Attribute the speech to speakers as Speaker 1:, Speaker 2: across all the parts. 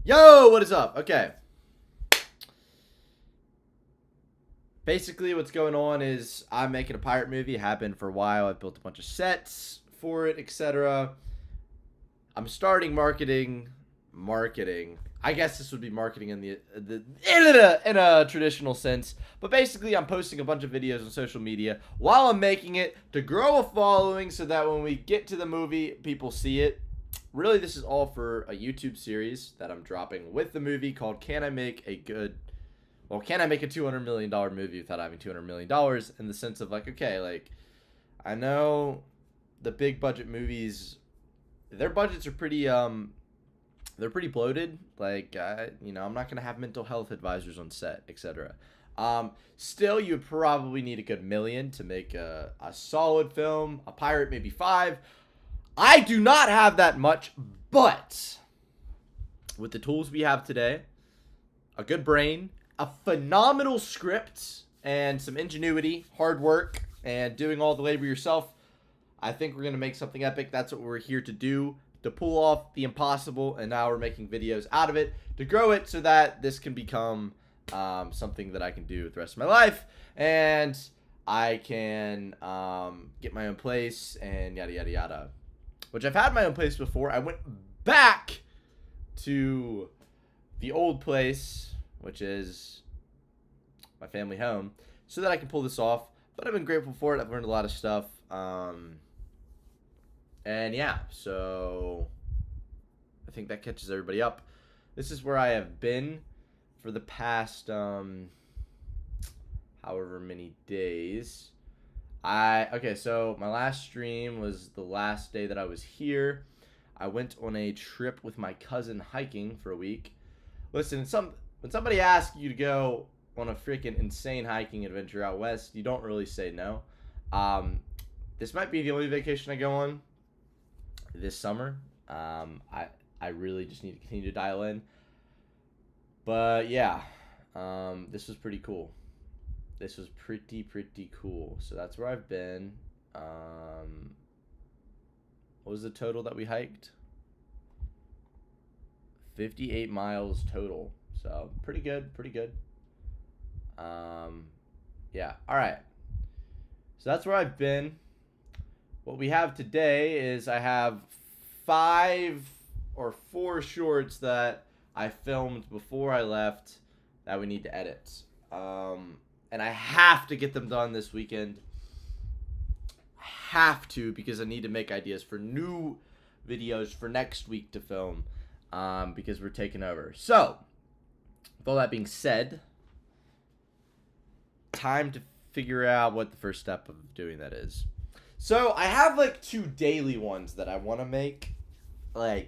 Speaker 1: Yo, what is up? Okay. Basically, what's going on is I'm making a pirate movie. Happened for a while. I've built a bunch of sets for it, etc. I'm starting marketing. I guess this would be marketing in a traditional sense. But basically, I'm posting a bunch of videos on social media while I'm making it to grow a following so that when we get to the movie, people see it. Really, this is all for a YouTube series that I'm dropping with the movie called Can I Make a $200 million movie without having $200 million? In the sense of like, okay, like, I know the big budget movies, their budgets are they're pretty bloated. Like, I'm not going to have mental health advisors on set, etc. Still, you would probably need a good million to make a solid film. A pirate, maybe five. I do not have that much, but with the tools we have today, a good brain, a phenomenal script, and some ingenuity, hard work, and doing all the labor yourself, I think we're going to make something epic. That's what we're here to do, to pull off the impossible, and now we're making videos out of it to grow it so that this can become something that I can do with the rest of my life, and I can get my own place and yada, yada, yada. Which I've had my own place before. I went back to the old place, which is my family home, so that I can pull this off. But I've been grateful for it. I've learned a lot of stuff. And yeah, so I think that catches everybody up. This is where I have been for the past however many days. Okay, so my last stream was the last day that I was here. I went on a trip with my cousin hiking for a week. Listen, when somebody asks you to go on a freaking insane hiking adventure out west, you don't really say no. This might be the only vacation I go on this summer. I really just need to continue to dial in. But yeah, this was pretty cool. This was pretty cool. So that's where I've been. What was the total that we hiked? 58 miles total. So pretty good. Yeah. All right. So that's where I've been. What we have today is I have 5 or 4 shorts that I filmed before I left that we need to edit. And I have to get them done this weekend. I have to, because I need to make ideas for new videos for next week to film, because we're taking over. So, with all that being said, time to figure out what the first step of doing that is. So, I have like 2 daily ones that I want to make. But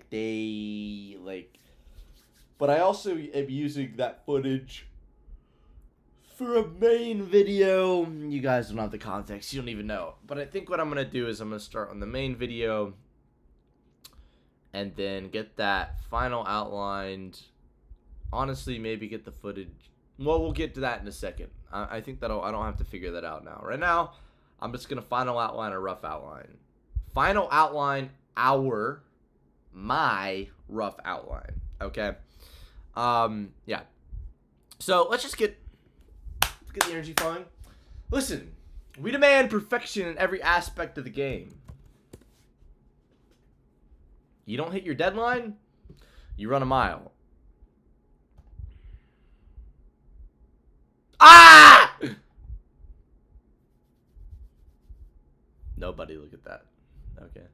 Speaker 1: I also am using that footage for a main video. You guys don't have the context. You don't even know. But I think what I'm going to do is I'm going to start on the main video and then get that final outlined. Honestly, maybe get the footage. Well, we'll get to that in a second. I think I don't have to figure that out now. Right now, I'm just going to final outline a rough outline. Final outline my rough outline. Okay? Yeah. So, let's get the energy flowing. Listen, we demand perfection in every aspect of the game. You don't hit your deadline, you run a mile. Ah! Nobody look at that. Okay.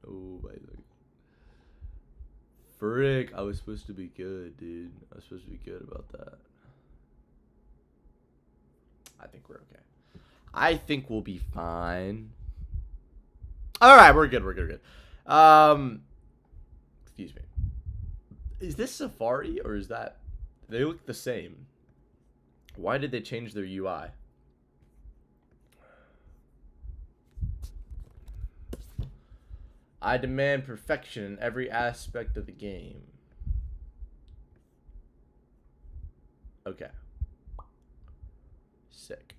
Speaker 1: Nobody look. Frick, I was supposed to be good, dude. I was supposed to be good about that. I think we're okay. I think we'll be fine. Alright, we're good. Excuse me. Is this Safari or is that... They look the same. Why did they change their UI? I demand perfection in every aspect of the game. Okay. Sick.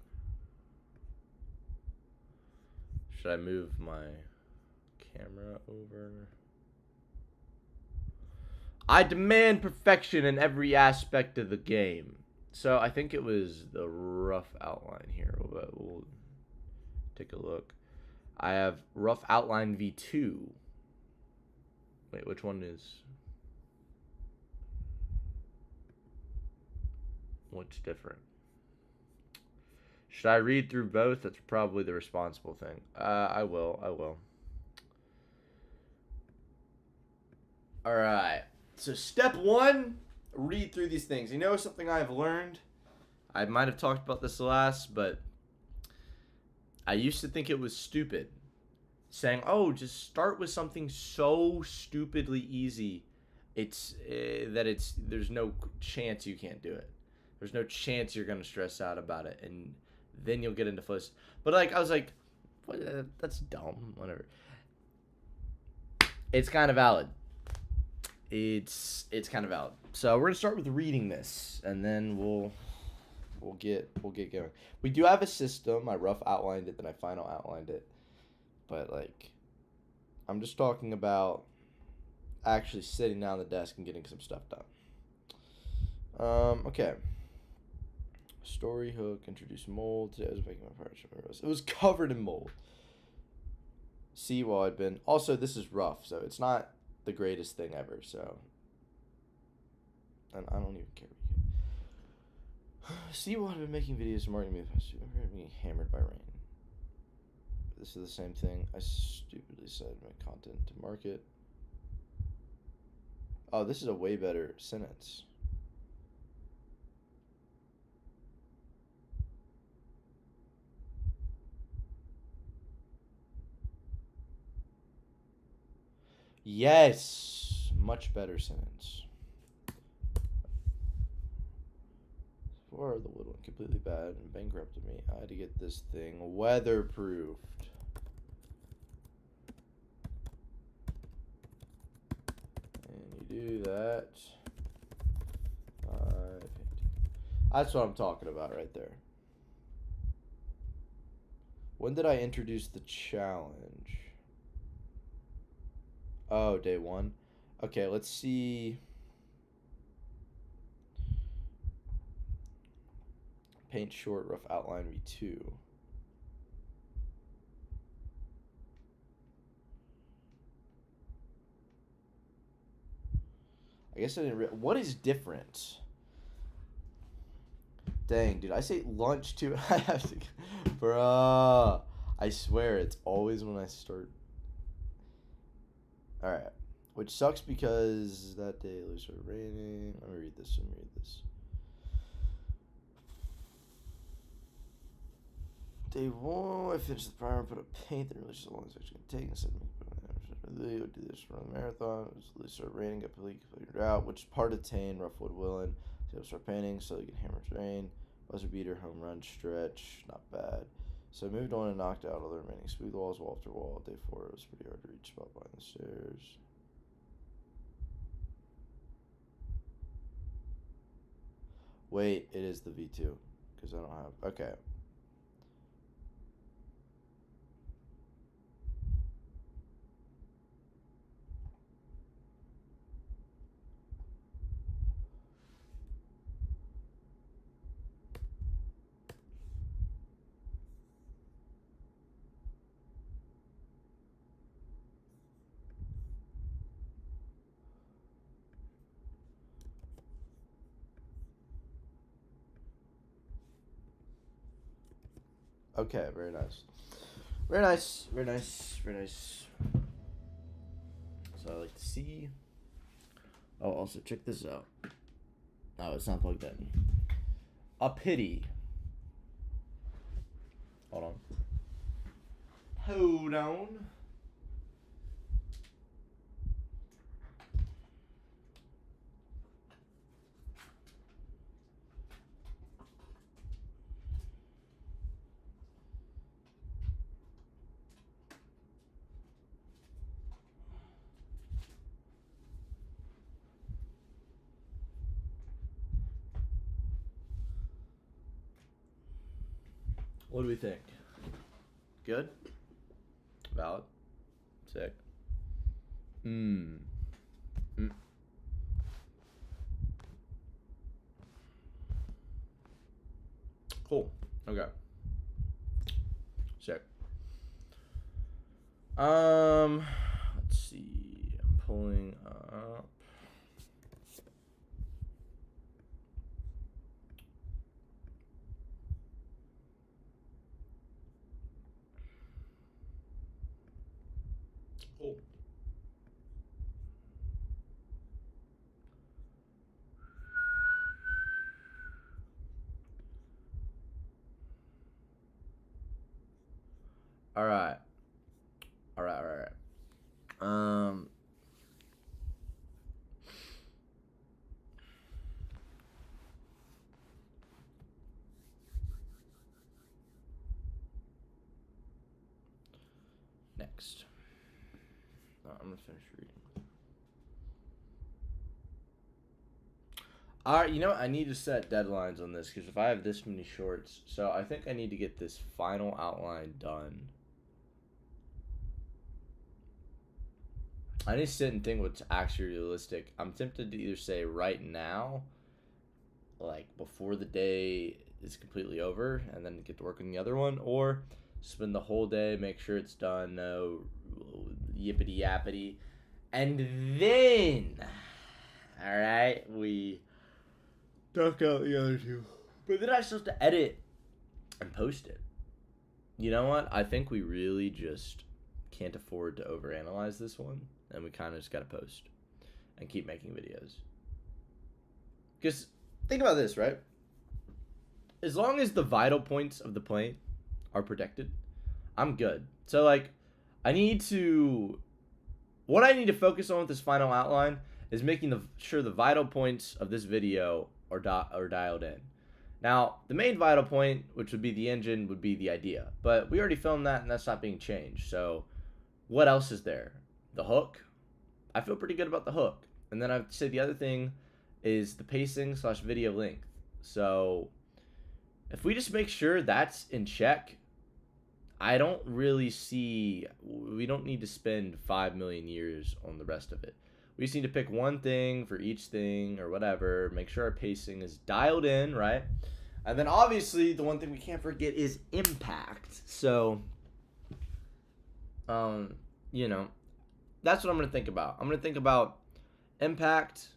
Speaker 1: Should I move my camera over? I demand perfection in every aspect of the game. So I think it was the rough outline here. We'll take a look. I have rough outline V2. Wait, which one is? What's different? Should I read through both? That's probably the responsible thing. I will. All right. So step one, read through these things. You know something I've learned? I might have talked about this last, but I used to think it was stupid. Saying, oh, just start with something so stupidly easy. There's no chance you can't do it. There's no chance you're going to stress out about it. And then you'll get into flow. But like, I was like, what, that's dumb. Whatever. It's kind of valid. It's kind of valid. So we're gonna start with reading this, and then we'll get going. We do have a system. I rough outlined it, then I final outlined it. But like, I'm just talking about actually sitting down at the desk and getting some stuff done. Okay. Story hook, introduce mold. Today I was making my part. It was covered in mold. See, well, I'd been. Also, this is rough, so it's not the greatest thing ever, so. And I don't even care. See, well, I've been making videos and marketing me the past 2 years. I'm being hammered by rain. This is the same thing. I stupidly said my content to market. Oh, this is a way better sentence. Yes, much better sentence. Before the wood went completely bad and bankrupted me, I had to get this thing weatherproofed. And you do that. That's what I'm talking about right there. When did I introduce the challenge? Oh, day 1. Okay, let's see. Paint short, rough outline V2. I guess I didn't. What is different? Dang, dude, I say lunch too. I have to, bruh. I swear, it's always when I start. All right, which sucks because that day it started raining. Let me read this. Day 1, I finished the primer, put up paint. Then realized how long it's actually gonna take. I said, I would do this for the marathon. It started raining, got completed out, which part attained. Rough wood willing. So I start painting, so you can hammer rain. Buzzer beater, home run, stretch, not bad. So I moved on and knocked out all the remaining smooth walls, wall after wall. Day 4, it was pretty hard to reach spot behind the stairs. Wait, it is the V2, because I don't have. Okay. Okay, very nice. Very nice, very nice, very nice. So I like to see. Oh, also check this out. Oh, it's not plugged in. A pity. Hold on. Hold on. What do we think? Good? Valid? Sick? Let's see. I'm pulling up. Oh. All right. All right. All right. Um. Next. I'm gonna finish reading. All right, you know what? I need to set deadlines on this because if I have this many shorts, so I think I need to get this final outline done. I need to sit and think what's actually realistic. I'm tempted to either say right now, like before the day is completely over, and then get to work on the other one, or spend the whole day, make sure it's done, no yippity yappity, and then, all right, we knock out the other two. But then I still have to edit and post it. You know what? I think we really just can't afford to overanalyze this one, and we kind of just got to post and keep making videos. Because think about this, right? As long as the vital points of the plane are protected, I'm good. So, like, what I need to focus on with this final outline is making sure the vital points of this video are dialed in. Now, the main vital point, which would be the engine, would be the idea. But we already filmed that, and that's not being changed. So, what else is there? The hook. I feel pretty good about the hook. And then I'd say the other thing is the pacing / video length. So, if we just make sure that's in check, I don't really see, we don't need to spend 5 million years on the rest of it. We just need to pick one thing for each thing or whatever, make sure our pacing is dialed in, right? And then obviously the one thing we can't forget is impact. So, you know, that's what I'm going to think about. I'm going to think about impact.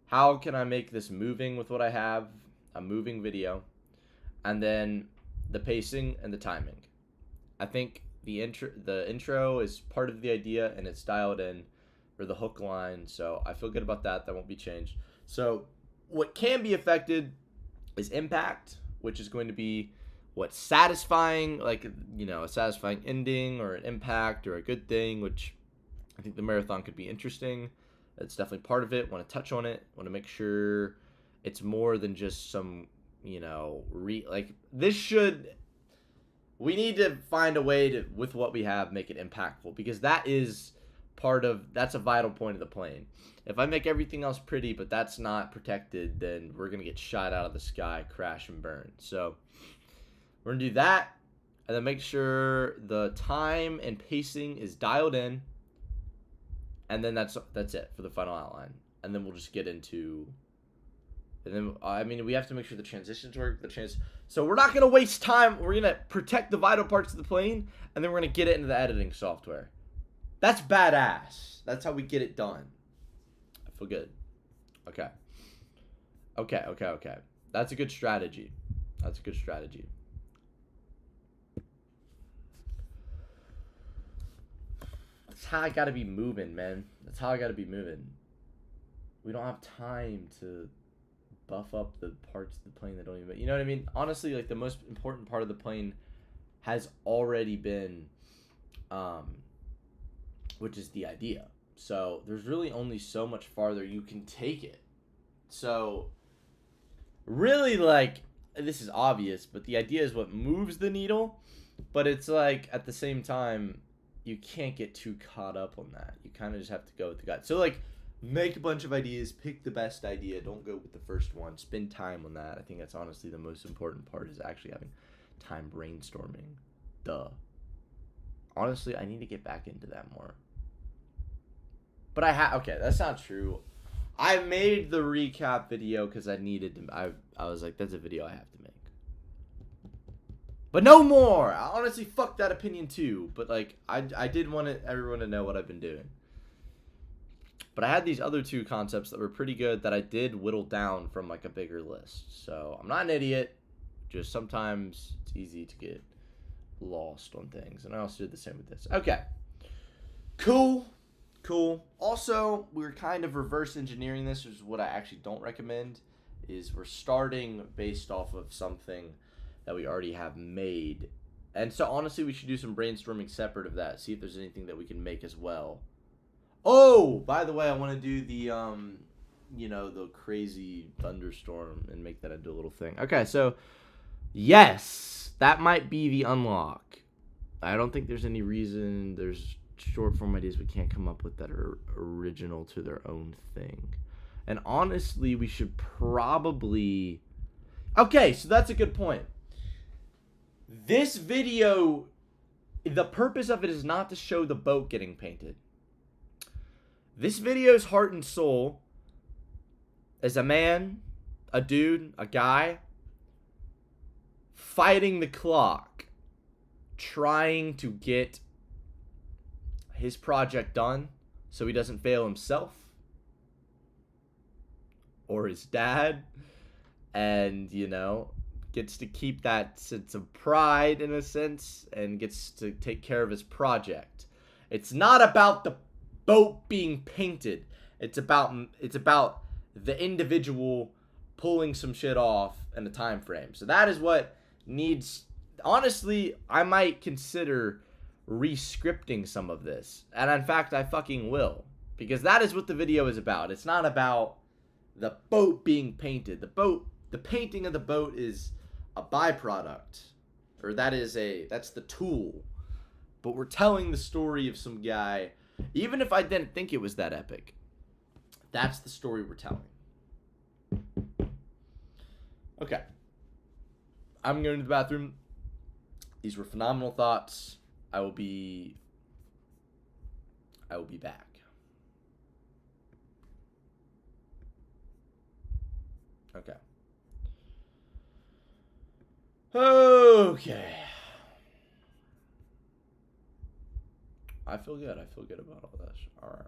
Speaker 1: How can I make this moving with what I have? A moving video. And then the pacing and the timing. I think the intro is part of the idea, and it's dialed in for the hook line. So I feel good about that. That won't be changed. So what can be affected is impact, which is going to be what's satisfying, like, you know, a satisfying ending or an impact or a good thing, which I think the marathon could be interesting. That's definitely part of it. Want to touch on it. Want to make sure it's more than just some, you know, we need to find a way to, with what we have, make it impactful, because that's a vital point of the plane. If I make everything else pretty, but that's not protected, then we're going to get shot out of the sky, crash and burn. So we're going to do that, and then make sure the time and pacing is dialed in, and then that's it for the final outline. And then we'll just get into, and then, I mean, we have to make sure the transitions work, so we're not going to waste time. We're going to protect the vital parts of the plane, and then we're going to get it into the editing software. That's badass. That's how we get it done. I feel good. Okay. That's a good strategy. That's how I got to be moving, man. We don't have time to buff up the parts of the plane that don't even, you know what I mean? Honestly, like, the most important part of the plane has already been, which is the idea. So there's really only so much farther you can take it. So really, like, this is obvious, but the idea is what moves the needle. But it's like, at the same time, you can't get too caught up on that. You kind of just have to go with the gut. So, like, make a bunch of ideas, pick the best idea, don't go with the first one, spend time on that. I think that's honestly the most important part, is actually having time brainstorming. Honestly, I need to get back into that more. But okay, that's not true. I made the recap video because I needed to, I was like, that's a video I have to make. But no more. I honestly fuck that opinion too. But like, I did want everyone to know what I've been doing. But I had these other two concepts that were pretty good that I did whittle down from like a bigger list. So I'm not an idiot. Just sometimes it's easy to get lost on things. And I also did the same with this. Okay. Cool. Also, we're kind of reverse engineering this, which is what I actually don't recommend. Is we're starting based off of something that we already have made. And so honestly, we should do some brainstorming separate of that. See if there's anything that we can make as well. Oh, by the way, I want to do the the crazy thunderstorm and make that into a little thing. Okay, so yes, that might be the unlock. I don't think there's any reason there's short form ideas we can't come up with that are original to their own thing. And honestly, we should probably... Okay, so that's a good point. This video, the purpose of it is not to show the boat getting painted. This video's heart and soul is a man, a dude, a guy fighting the clock, trying to get his project done so he doesn't fail himself or his dad, and gets to keep that sense of pride in a sense and gets to take care of his project. It's not about the boat being painted. It's about the individual pulling some shit off in a time frame. So that is what needs... Honestly, I might consider re-scripting some of this. And in fact, I fucking will. Because that is what the video is about. It's not about the boat being painted. The painting of the boat is a byproduct. Or that's the tool. But we're telling the story of some guy. Even if I didn't think it was that epic, that's the story we're telling. Okay. I'm going to the bathroom. These were phenomenal thoughts. I will be back. Okay. Okay. I feel good. I feel good about all this. All right.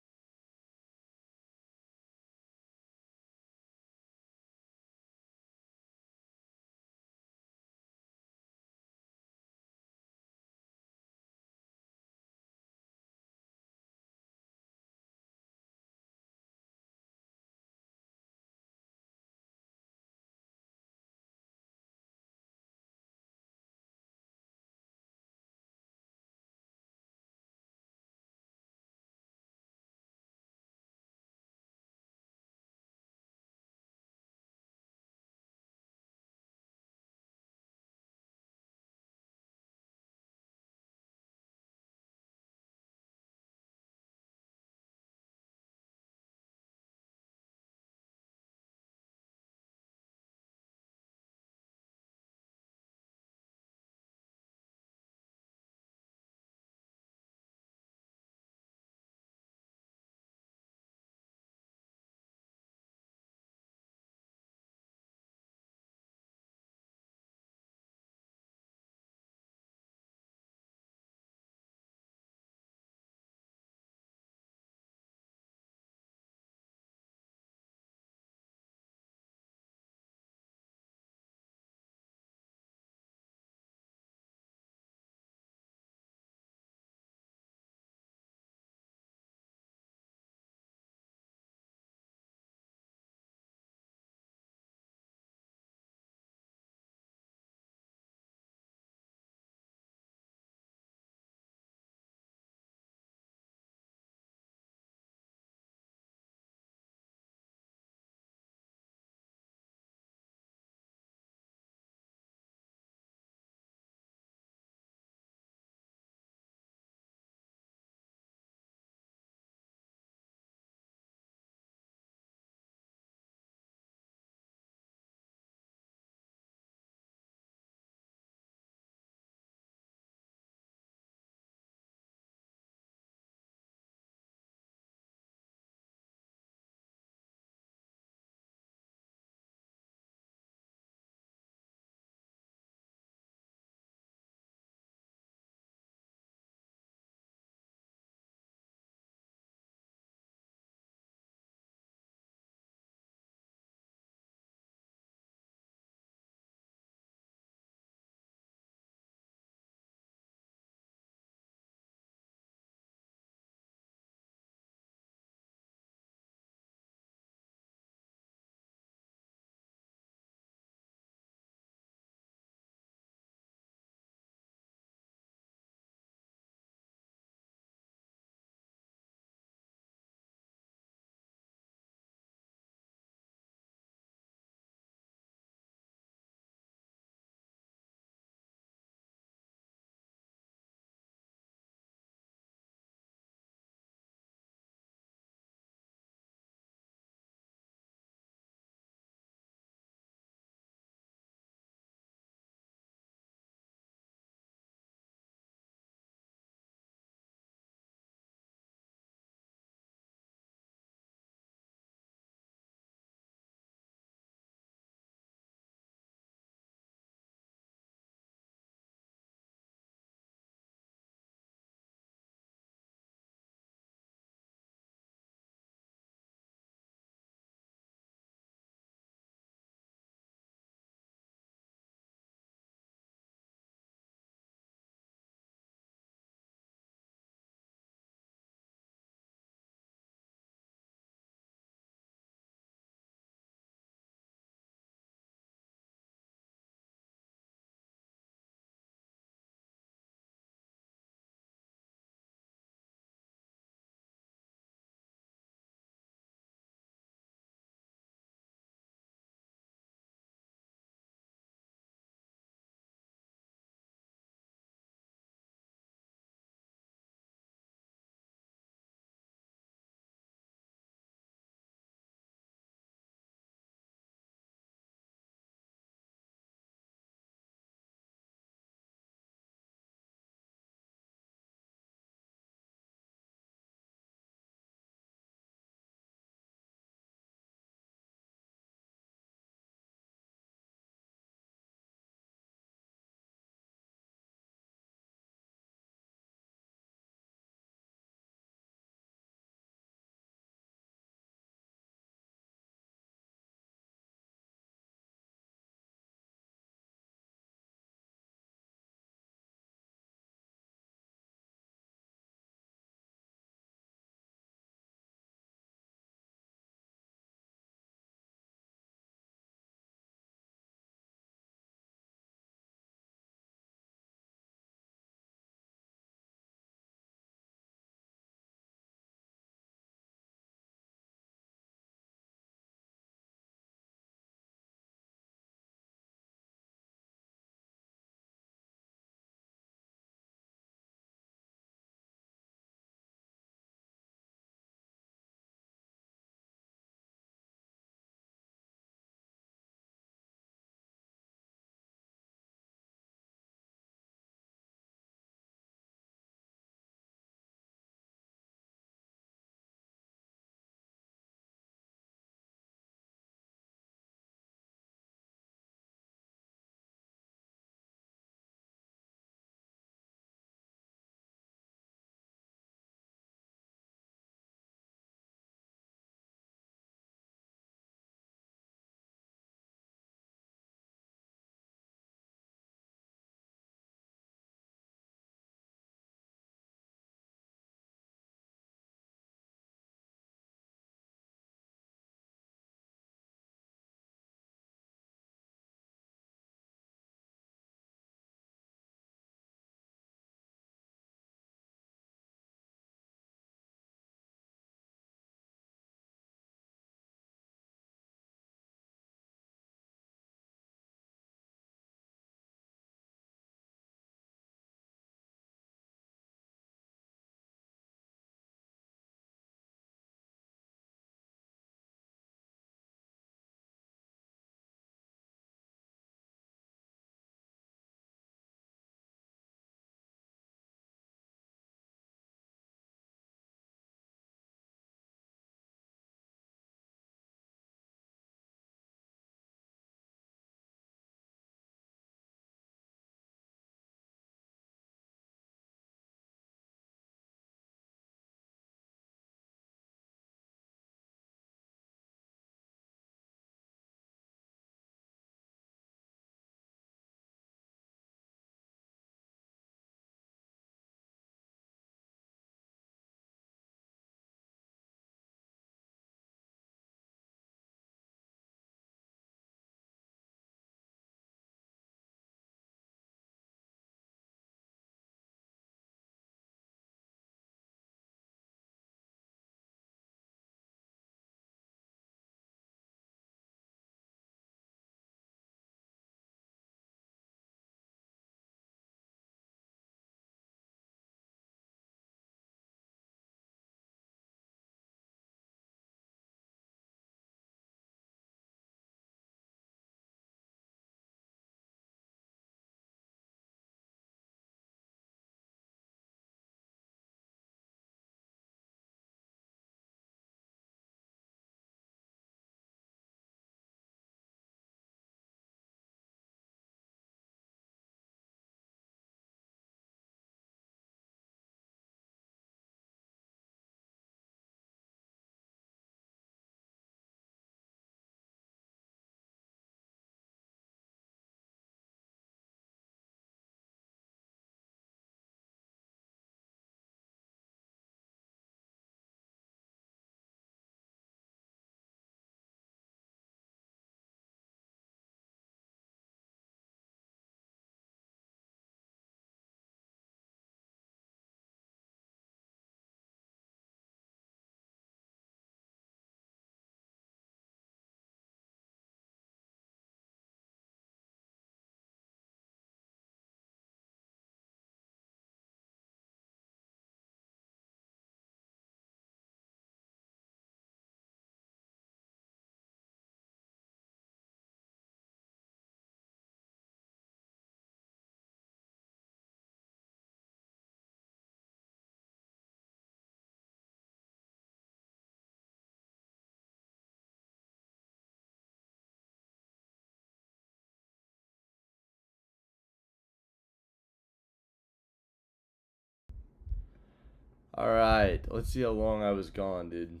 Speaker 1: Alright, let's see how long I was gone, dude.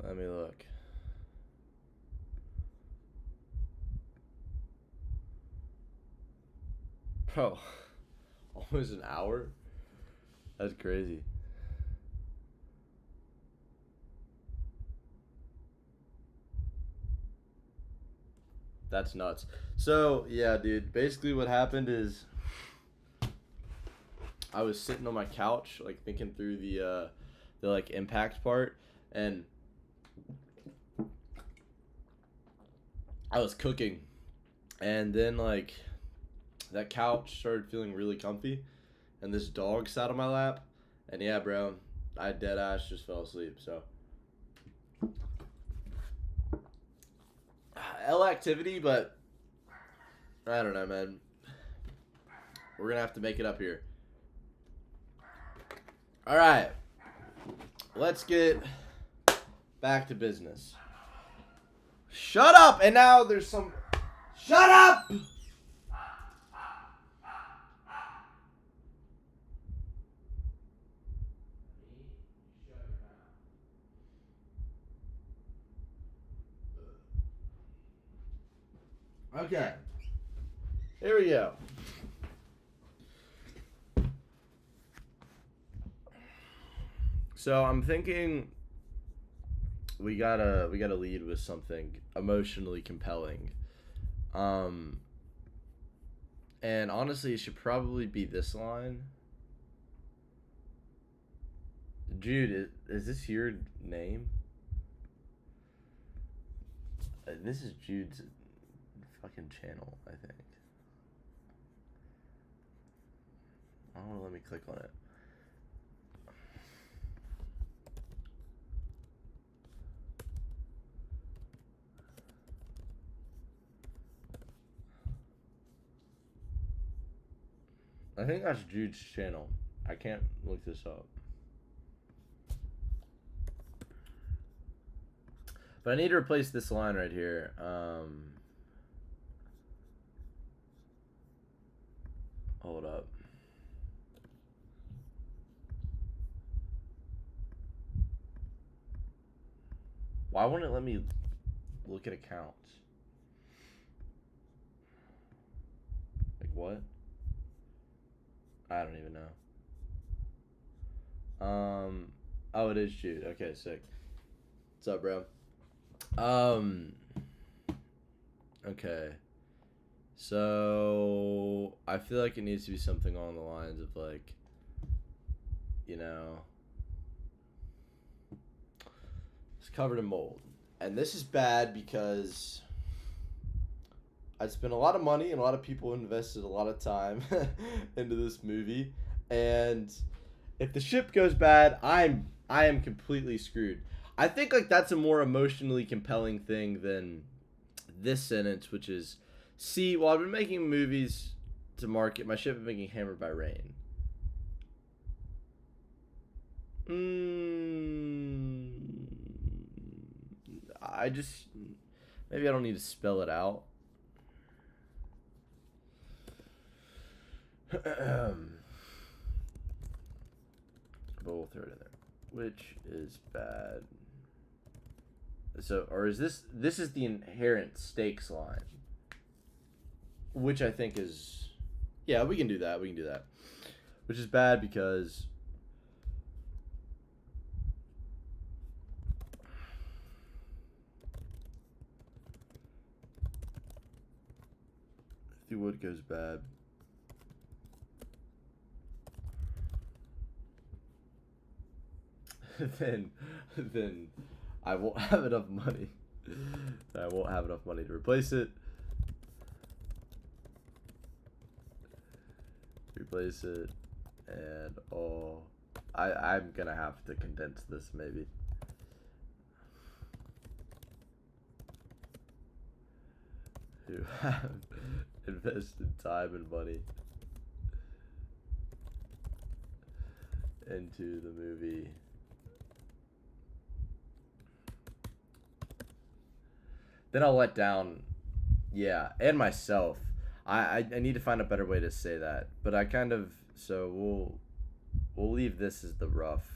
Speaker 1: Let me look. Bro, almost an hour? That's crazy. That's nuts. So, yeah, dude, basically what happened is I was sitting on my couch, like, thinking through the like, impact part, and I was cooking, and then, like, that couch started feeling really comfy, and this dog sat on my lap, and yeah, bro, I dead ass just fell asleep. So L activity, but I don't know, man. We're gonna have to make it up here. All right, let's get back to business. Shut up! And now there's some. Shut up! Okay. Here we go. So I'm thinking we gotta lead with something emotionally compelling. Um and honestly it should probably be this line. Jude, is this your name? This is Jude's fucking channel, I think. I don't know, let me click on it. I think that's Jude's channel. I can't look this up. But I need to replace this line right here. Hold up. Why won't it let me look at accounts? Like what? I don't even know. Oh, it is Jude. Okay, sick. What's up, bro? Okay. So I feel like it needs to be something along the lines of like, you know, it's covered in mold, and this is bad because I spent a lot of money and a lot of people invested a lot of time into this movie, and if the ship goes bad, I am completely screwed. I think like that's a more emotionally compelling thing than this sentence, which is, see, well, I've been making movies to market. My ship has been getting hammered by rain. I just, maybe I don't need to spell it out. But we'll throw it in there. Which is bad. So, or is this is the inherent stakes line, which I think is, yeah, we can do that. We can do that. Which is bad because if the wood goes bad, then I won't have enough money. I won't have enough money to replace it. And oh, I'm gonna have to condense this maybe. Who have invested time and money into the movie. Then I'll let down, yeah, and myself. I need to find a better way to say that, but I kind of so we'll leave this as the rough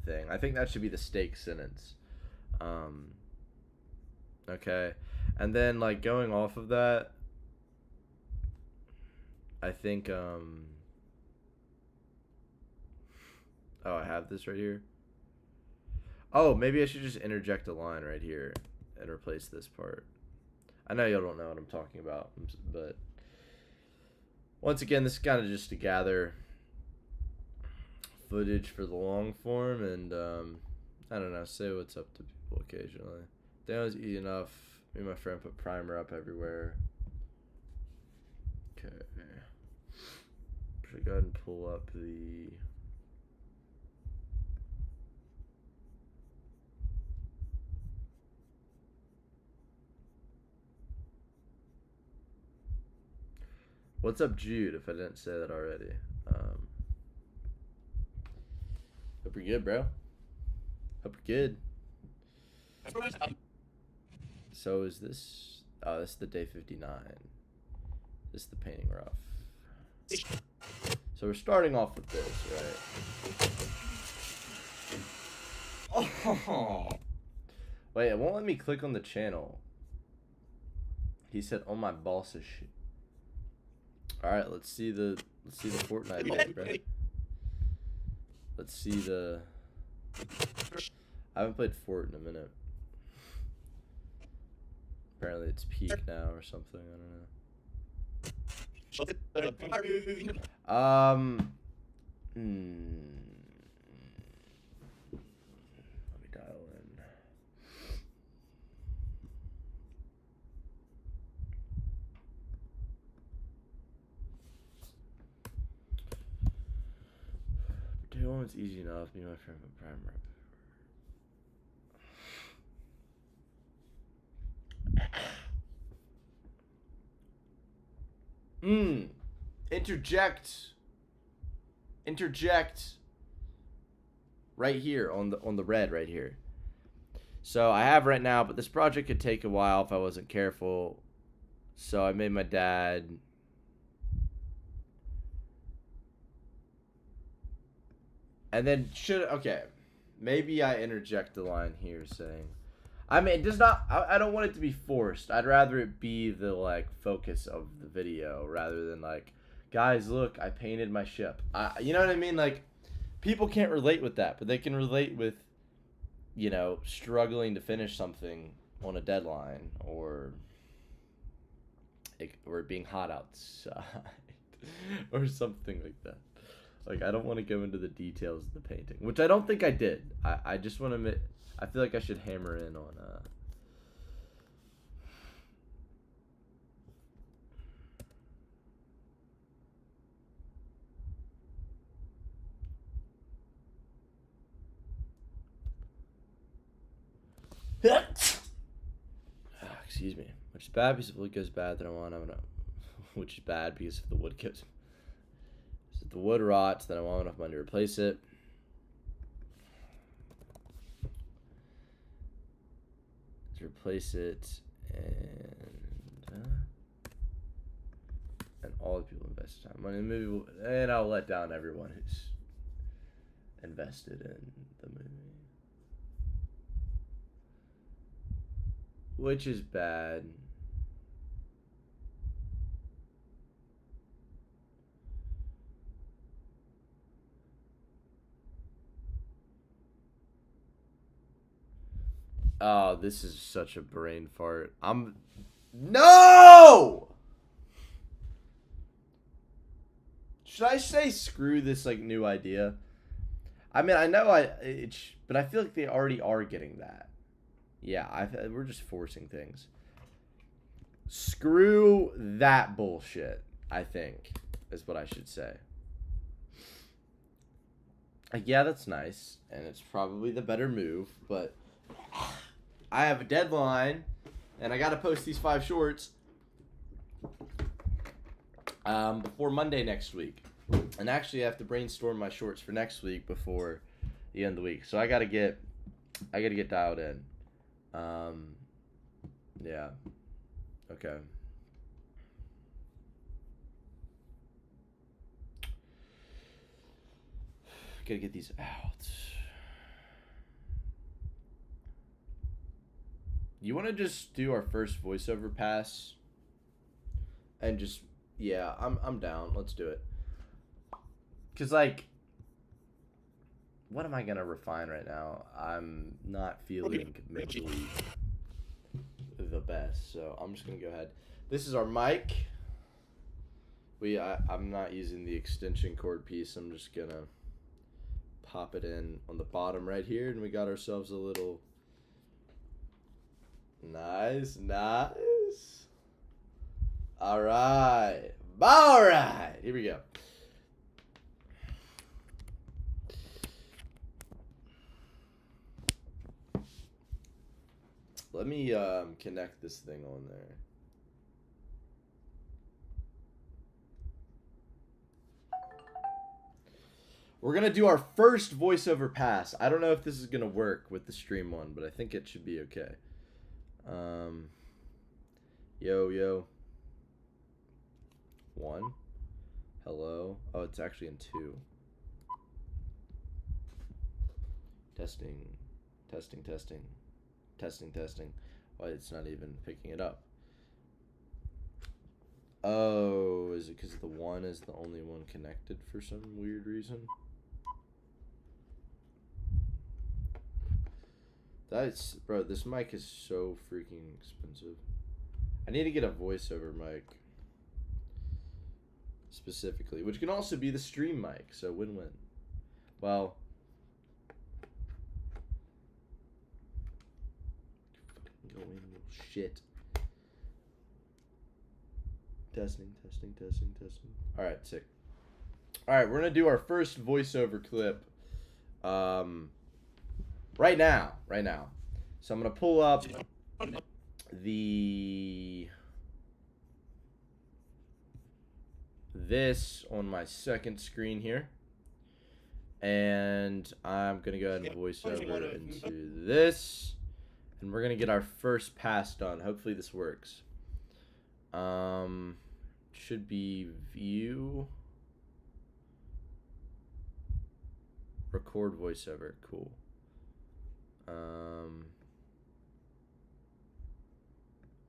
Speaker 1: thing. I think that should be the steak sentence. Okay, and then like going off of that, I think oh, I have this right here. Oh, maybe I should just interject a line right here and replace this part. I know y'all don't know what I'm talking about, but once again, this is kind of just to gather footage for the long form and, I don't know, say what's up to people occasionally. That was easy enough. Me and my friend put primer up everywhere. Okay. Should go ahead and pull up the... What's up, Jude, if I didn't say that already? Hope you're good, bro. Hope you're good. So is this... Oh, this is the day 59. This is the painting rough. So we're starting off with this, right? Oh. Wait, it won't let me click on the channel. He said, "Oh my boss's shit." All right, let's see the Fortnite bit, bro. Let's see the. I haven't played Fort in a minute. Apparently it's peak now or something. I don't know. Let me dial in. Day one's easy enough. Me and my friend put primer up. Interject right here on the red right here. So I have right now, but this project could take a while if I wasn't careful. So I made my dad and then okay, maybe I interject a line here saying, I mean, it does not. I don't want it to be forced. I'd rather it be the like focus of the video rather than like, guys, look, I painted my ship. You know what I mean? Like, people can't relate with that, but they can relate with, you know, struggling to finish something on a deadline or it being hot outside or something like that. Like, I don't want to go into the details of the painting, which I don't think I did. I just want to. I feel like I should hammer in on. Excuse me. Which is bad because if the wood goes bad, then I want. Which is bad because if the wood goes. If the wood rots, then I won't have enough money to replace it. To replace it, and all the people invest time, money in the movie, and I'll let down everyone who's invested in the movie, which is bad. Oh, this is such a brain fart. No! Should I say screw this, like, new idea? I mean, I know but I feel like they already are getting that. Yeah, we're just forcing things. Screw that bullshit, I think, is what I should say. Yeah, that's nice, and it's probably the better move, but I have a deadline, and I gotta post these 5 shorts before Monday next week. And actually, I have to brainstorm my shorts for next week before the end of the week. So I gotta get dialed in. Yeah. Okay. Gotta get these out. You want to just do our first voiceover pass? And just, yeah, I'm down. Let's do it. Because, like, what am I going to refine right now? I'm not feeling mentally the best. So I'm just going to go ahead. This is our mic. I'm not using the extension cord piece. I'm just going to pop it in on the bottom right here. And we got ourselves a little... Nice. All right. Here we go. Let me connect this thing on there. We're going to do our first voiceover pass. I don't know if this is going to work with the stream one, but I think it should be okay. Yo. 1. Hello. Oh, it's actually in 2. Testing. Why, it's not even picking it up. Oh, is it because the 1 is the only one connected for some weird reason? Bro, this mic is so freaking expensive. I need to get a voiceover mic. Specifically, which can also be the stream mic, so win-win. Well, go in, little shit. Testing. All right, sick. All right, we're gonna do our first voiceover clip. Right now. So I'm gonna pull up this on my second screen here, and I'm gonna go ahead and voice over into this, and we're gonna get our first pass done. Hopefully this works. Should be view, record voiceover. Cool.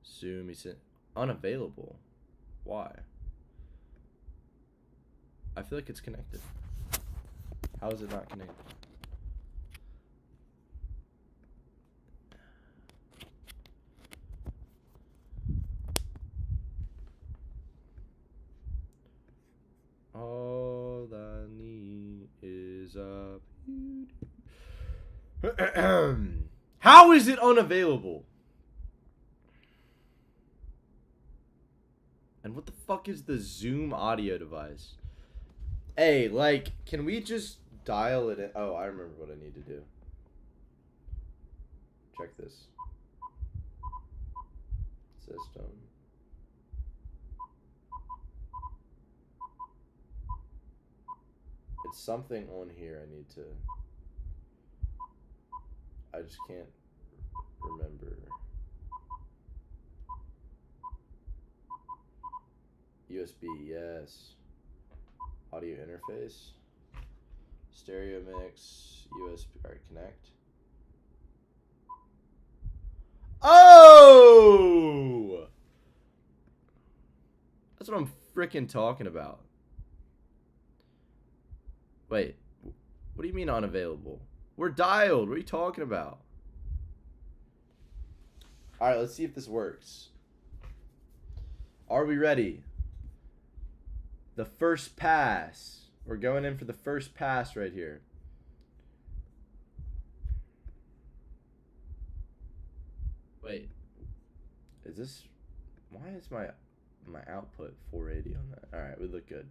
Speaker 1: Zoom, he said unavailable. Why? I feel like it's connected. How is it not connected? All I need is a... How is it unavailable? And what the fuck is the Zoom audio device? Hey, like, can we just dial it in? Oh, I remember what I need to do. Check this. System. It's something on here I need to... I just can't remember. USB, yes. Audio interface. Stereo mix. USB. Alright, connect. Oh! That's what I'm freaking talking about. Wait. What do you mean unavailable? We're dialed. What are you talking about? Alright, let's see if this works. Are we ready? The first pass. We're going in for the first pass right here. Wait. Is this... Why is my output 480 on that? Alright, we look good.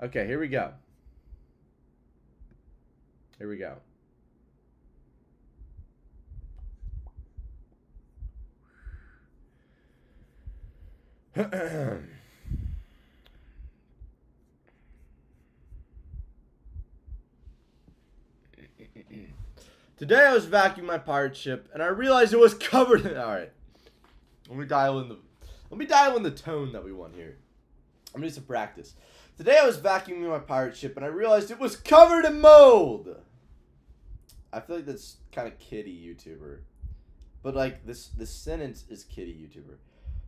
Speaker 1: Okay, here we go. Today I was vacuuming my pirate ship and I realized it was covered in... Alright. Let me dial in the tone that we want here. I'm gonna do some practice. Today I was vacuuming my pirate ship and I realized it was covered in mold. I feel like that's kind of kiddie YouTuber. But like this sentence is kiddie YouTuber.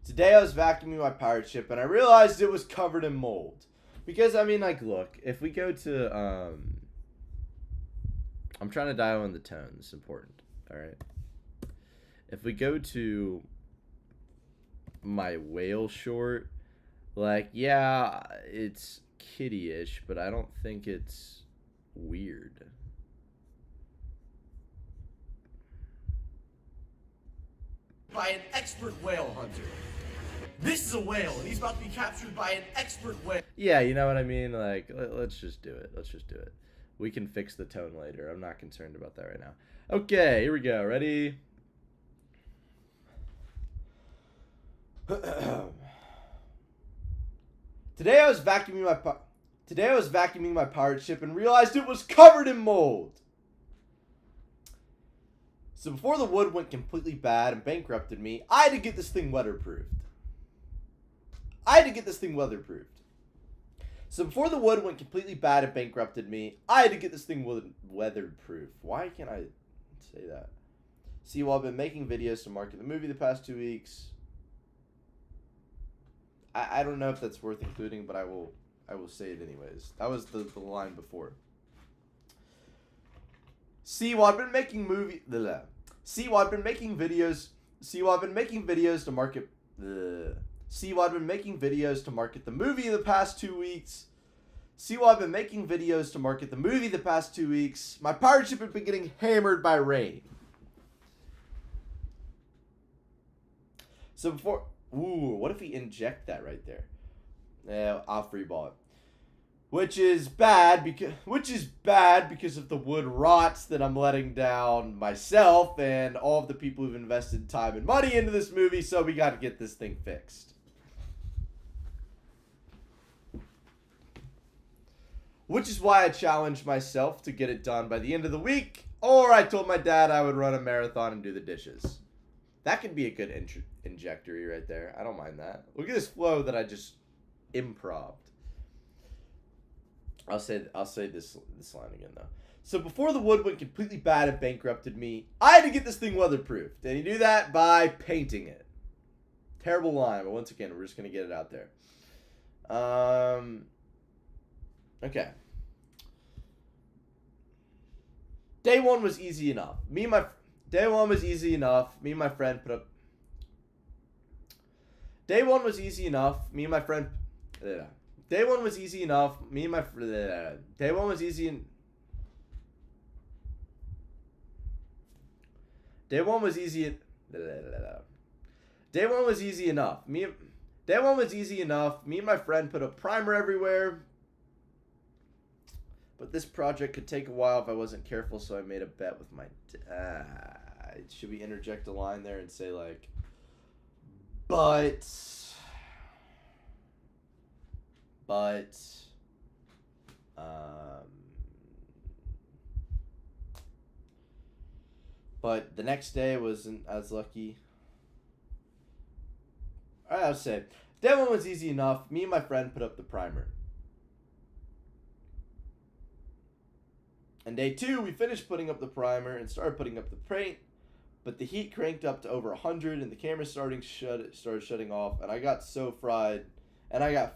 Speaker 1: Today I was vacuuming my pirate ship and I realized it was covered in mold. Because I mean, like, look, if we go to I'm trying to dial in the tone. It's important. Alright. If we go to my whale short, like, yeah, it's kiddie-ish, but I don't think it's weird.
Speaker 2: By an expert whale hunter. This is a whale, and he's about to be captured by an expert whale.
Speaker 1: Yeah, you know what I mean? Like, let's just do it. Let's just do it. We can fix the tone later. I'm not concerned about that right now. Okay, here we go. Ready? Today I was vacuuming my pirate ship and realized it was covered in mold. So before the wood went completely bad and bankrupted me, I had to get this thing weatherproofed. So before the wood went completely bad and bankrupted me, I had to get this thing weatherproof. Why can't I say that? See, while I've been making videos to market the movie the past 2 weeks, I don't know if that's worth including, but I will say it anyways. That was the line before. See, while I've been making videos to market the movie the past 2 weeks. My pirate ship had been getting hammered by rain. So before, what if we inject that right there? Yeah, I'll free ball it. Which is bad because if the wood rots, then I'm letting down myself and all of the people who've invested time and money into this movie, so we got to get this thing fixed. Which is why I challenged myself to get it done by the end of the week, or I told my dad I would run a marathon and do the dishes. That could be a good injectory right there. I don't mind that. Look at this flow that I just improv'd. I'll say this line again though. So before the wood went completely bad and bankrupted me, I had to get this thing weatherproofed. And you do that by painting it. Terrible line, but once again, we're just gonna get it out there. Okay. Day one was easy enough. Me and my friend put up. Day one was easy enough. Me and my friend. Day one was easy enough. Me and my friend put up primer everywhere. But this project could take a while if I wasn't careful, so I made a bet with my dad. Should we interject a line there and say, like, but the next day wasn't as lucky. Alright, I'll say, day one was easy enough. Me and my friend put up the primer. And day two, we finished putting up the primer and started putting up the paint, but the heat cranked up to over 100 and the camera started shutting off, and I got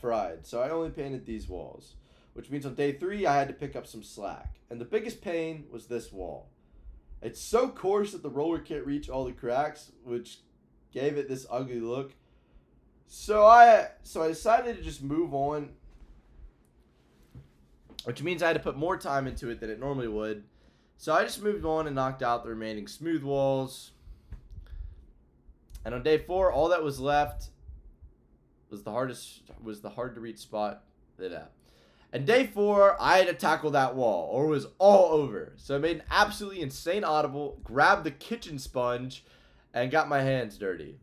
Speaker 1: fried, so I only painted these walls, which means on day three, I had to pick up some slack. And the biggest pain was this wall. It's so coarse that the roller can't reach all the cracks, which gave it this ugly look. So I decided to just move on, which means I had to put more time into it than it normally would. So I just moved on and knocked out the remaining smooth walls. And on day four, all that was left was the hard to reach spot. And day four, I had to tackle that wall, or it was all over. So I made an absolutely insane audible, grabbed the kitchen sponge, and got my hands dirty.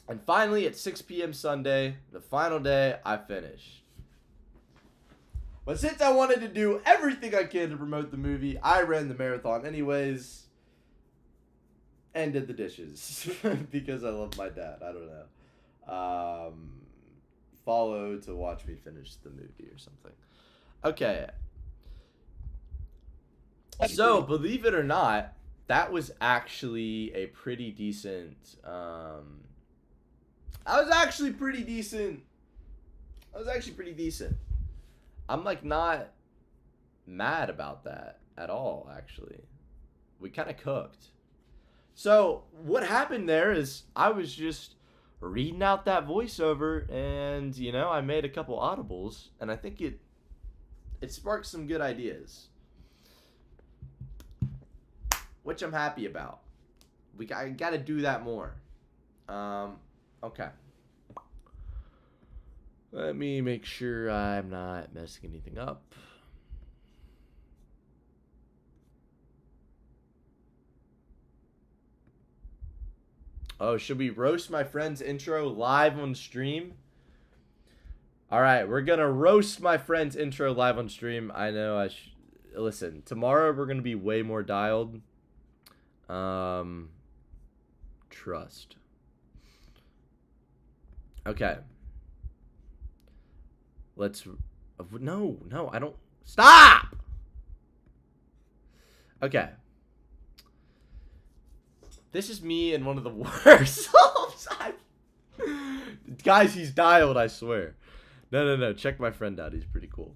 Speaker 1: And finally, at 6 p.m. Sunday, the final day, I finished. But since I wanted to do everything I can to promote the movie, I ran the marathon anyways. And did the dishes. Because I love my dad. I don't know. follow to watch me finish the movie or something. Okay. So, believe it or not, that was actually a pretty decent. I was actually pretty decent. I'm like not mad about that at all, actually. We kind of cooked. So, what happened there is I was just reading out that voiceover and, you know, I made a couple audibles and I think it sparked some good ideas. Which I'm happy about. I got to do that more. Okay. Let me make sure I'm not messing anything up. Oh, should we roast my friend's intro live on stream? All right, we're going to roast my friend's intro live on stream. I know listen, tomorrow we're going to be way more dialed. Trust. Okay. No, I don't. Stop! Okay. This is me in one of the worst. Guys, he's dialed, I swear. No. Check my friend out. He's pretty cool.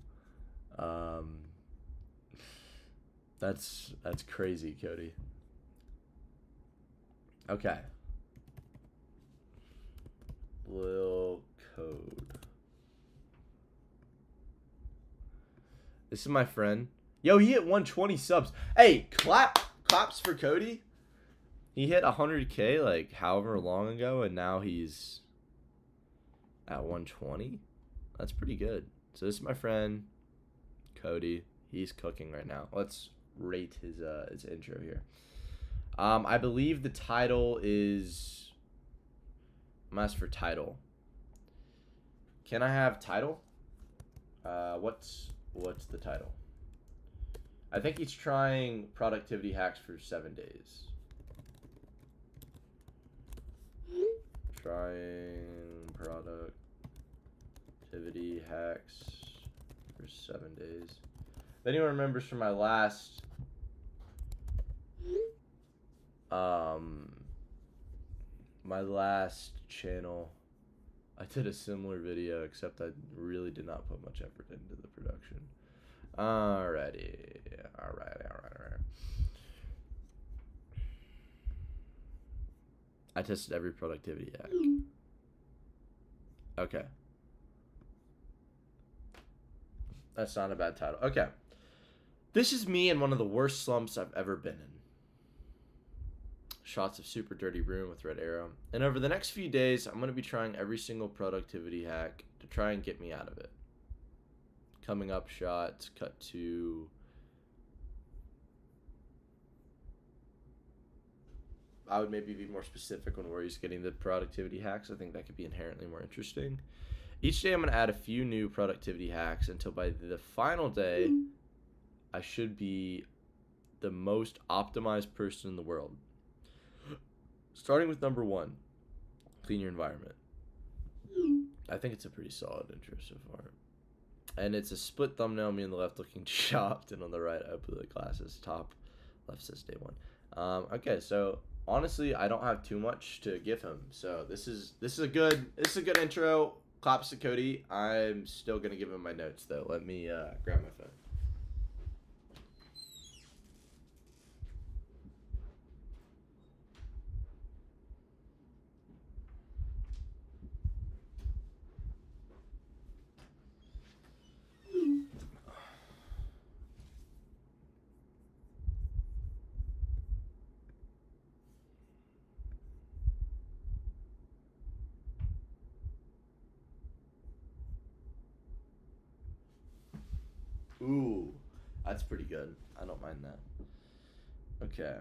Speaker 1: That's crazy, Cody. Okay. Lil Code. This is my friend. Yo, he hit 120 subs. Hey, claps for Cody. He hit 100K like however long ago, and now he's at 120. That's pretty good. So this is my friend Cody. He's cooking right now. Let's rate his intro here. I believe the title is. I'm asked for title. Can I have title? What's the title? I think he's trying productivity hacks for 7 days. Trying productivity hacks for 7 days. If anyone remembers from my last channel, I did a similar video, except I really did not put much effort into the production. Alrighty. Alright. I tested every productivity hack. Okay. That's not a bad title. Okay. This is me in one of the worst slumps I've ever been in. Shots of super dirty room with red arrow. And over the next few days, I'm going to be trying every single productivity hack to try and get me out of it. Coming up shots, cut to... I would maybe be more specific on where he's getting the productivity hacks. I think that could be inherently more interesting. Each day I'm going to add a few new productivity hacks until by the final day, I should be the most optimized person in the world. Starting with number 1, clean your environment. I think it's a pretty solid intro so far. And it's a split thumbnail, me on the left looking chopped, and on the right I put the glasses. Top left says day 1. Okay, so honestly, I don't have too much to give him. So this is a good intro. Claps to Cody. I'm still gonna give him my notes though. Let me grab my phone. Ooh, that's pretty good. I don't mind that. Okay.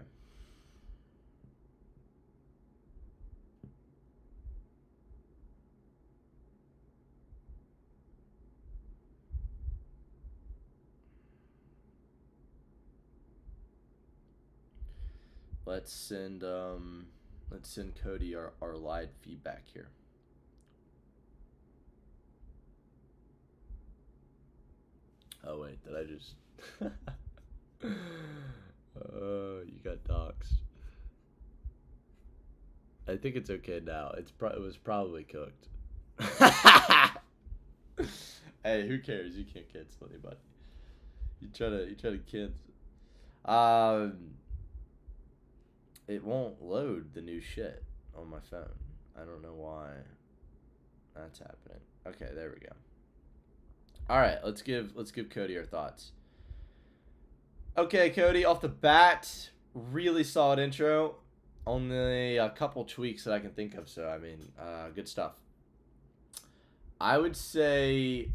Speaker 1: Let's send Cody our live feedback here. Oh wait, did I just? You got doxxed. I think it's okay now. It was probably cooked. Hey, who cares? You can't cancel anybody. You try to cancel. It won't load the new shit on my phone. I don't know why that's happening. Okay, there we go. All right, let's give Cody our thoughts. Okay, Cody, off the bat, really solid intro. Only a couple tweaks that I can think of, so I mean, good stuff. I would say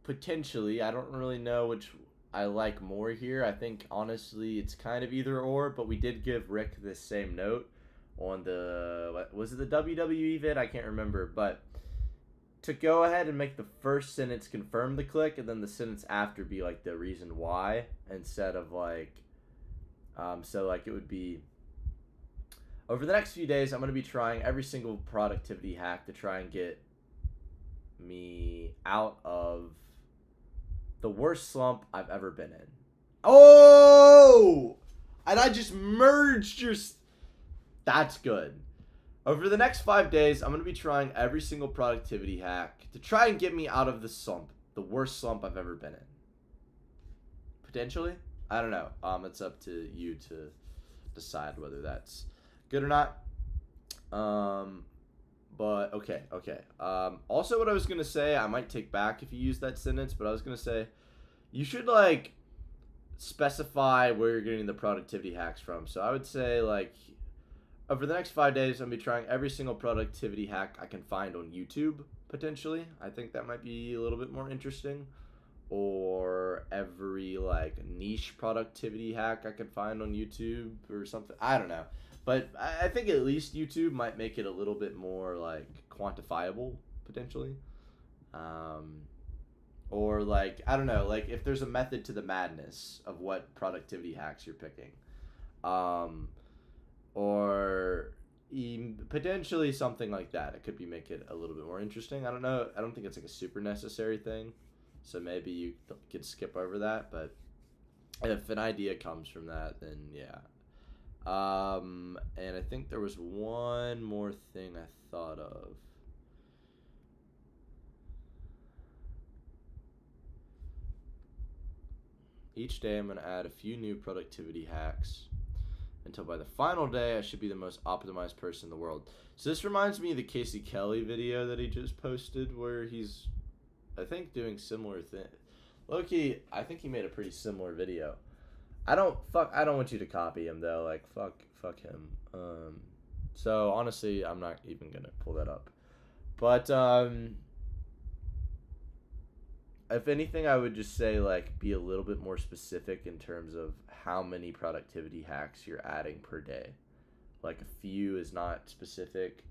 Speaker 1: potentially, I don't really know which I like more here. I think honestly it's kind of either or, but we did give Rick this same note on the, what was it, the WWE vid? I can't remember, but to go ahead and make the first sentence confirm the click and then the sentence after be like the reason why, instead of like, so like it would be, over the next few days I'm going to be trying every single productivity hack to try and get me out of the worst slump I've ever been in. Oh! And I just merged your... That's good. Over the next 5 days, I'm going to be trying every single productivity hack to try and get me out of the slump. The worst slump I've ever been in. Potentially? I don't know. It's up to you to decide whether that's good or not. But, okay. Also, what I was going to say, I might take back if you use that sentence, but I was going to say, you should, like, specify where you're getting the productivity hacks from. So I would say, like, over the next 5 days, I'm going to be trying every single productivity hack I can find on YouTube, potentially. I think that might be a little bit more interesting. Or every, like, niche productivity hack I can find on YouTube or something. I don't know. But I think at least YouTube might make it a little bit more, like, quantifiable, potentially. Or, like, I don't know, like, if there's a method to the madness of what productivity hacks you're picking. Or potentially something like that. It could be make it a little bit more interesting. I don't know. I don't think it's, like, a super necessary thing. So maybe you could skip over that. But if an idea comes from that, then yeah. And I think there was one more thing I thought of. Each day I'm going to add a few new productivity hacks until by the final day I should be the most optimized person in the world. So this reminds me of the Casey Kelly video that he just posted where he's, I think, doing similar things. Low-key, I think he made a pretty similar video. I don't want you to copy him though. Like fuck him. So honestly, I'm not even gonna pull that up. But if anything, I would just say like be a little bit more specific in terms of how many productivity hacks you're adding per day. Like a few is not specific,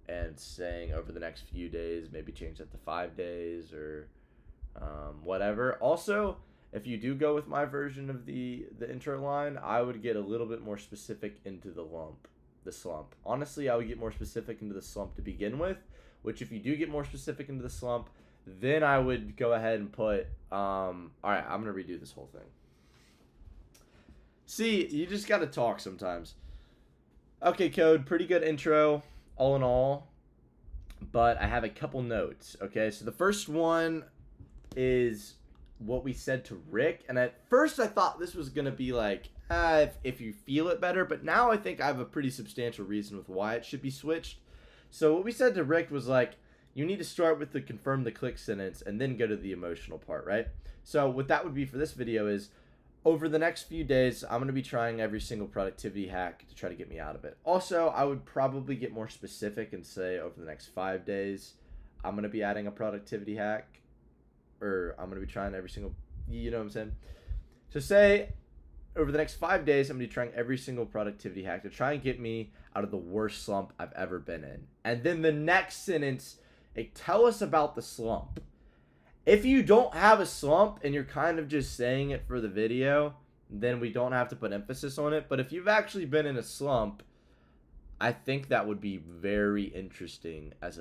Speaker 1: and saying over the next few days, maybe change that to 5 days or whatever. Also, if you do go with my version of the intro line, I would get a little bit more specific into the slump. Honestly, I would get more specific into the slump to begin with, which if you do get more specific into the slump, then I would go ahead and put, all right, I'm going to redo this whole thing. See, you just got to talk sometimes. Okay, Code, pretty good intro, all in all, but I have a couple notes, okay? So the first one is what we said to Rick, and at first I thought this was going to be like, if you feel it better, but now I think I have a pretty substantial reason with why it should be switched. So what we said to Rick was like, you need to start with the confirm the click sentence and then go to the emotional part, right? So what that would be for this video is, over the next few days, I'm going to be trying every single productivity hack to try to get me out of it. Also, I would probably get more specific and say over the next 5 days, I'm going to be adding a productivity hack, or I'm going to be trying every single, you know what I'm saying? So say over the next 5 days, I'm going to be trying every single productivity hack to try and get me out of the worst slump I've ever been in. And then the next sentence, tell us about the slump. If you don't have a slump and you're kind of just saying it for the video, then we don't have to put emphasis on it. But if you've actually been in a slump, I think that would be very interesting as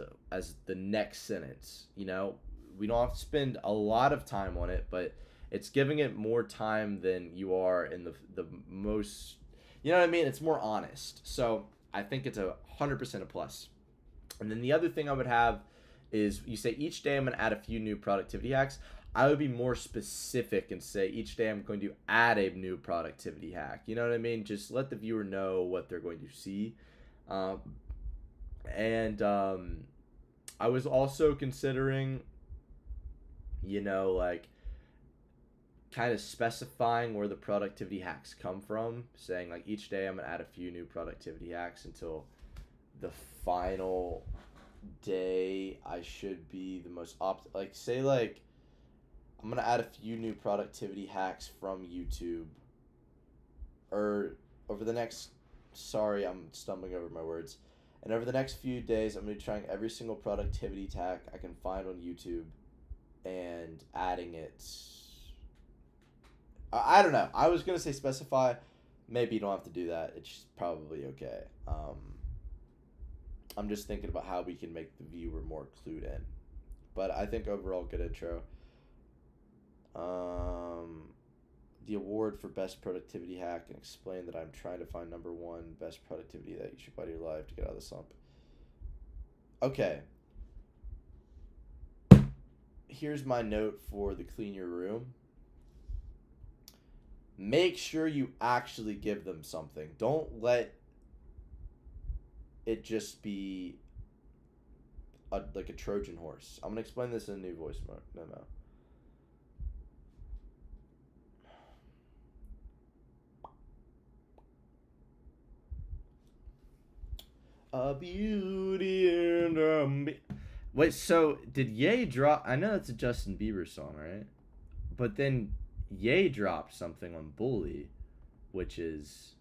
Speaker 1: the next sentence. You know, we don't have to spend a lot of time on it, but It's giving it more time than you are in the most, you know what I mean? It's more honest. So I think it's 100% a plus. And then the other thing I would have is, you say each day I'm going to add a few new productivity hacks. I would be more specific and say each day I'm going to add a new productivity hack. You know what I mean? Just let the viewer know what they're going to see. And I was also considering, you know, like kind of specifying where the productivity hacks come from, saying like each day I'm gonna add a few new productivity hacks until the final day I should be the most like say like I'm gonna add a few new productivity hacks from YouTube, or over the next, sorry, I'm stumbling over my words. And over the next few days, I'm going to be trying every single productivity hack I can find on YouTube and adding it. I don't know. I was going to say specify. Maybe you don't have to do that. It's probably okay. I'm just thinking about how we can make the viewer more clued in. But I think overall, good intro. The award for best productivity hack, and explain that I'm trying to find number one best productivity that you should apply to your life to get out of the slump. Okay. Here's my note for the clean your room. Make sure you actually give them something. Don't let it just be like a Trojan horse. I'm going to explain this in a new voice memo. A beauty and a... Wait, so did Ye drop... I know that's a Justin Bieber song, right? But then Ye dropped something on Bully, which is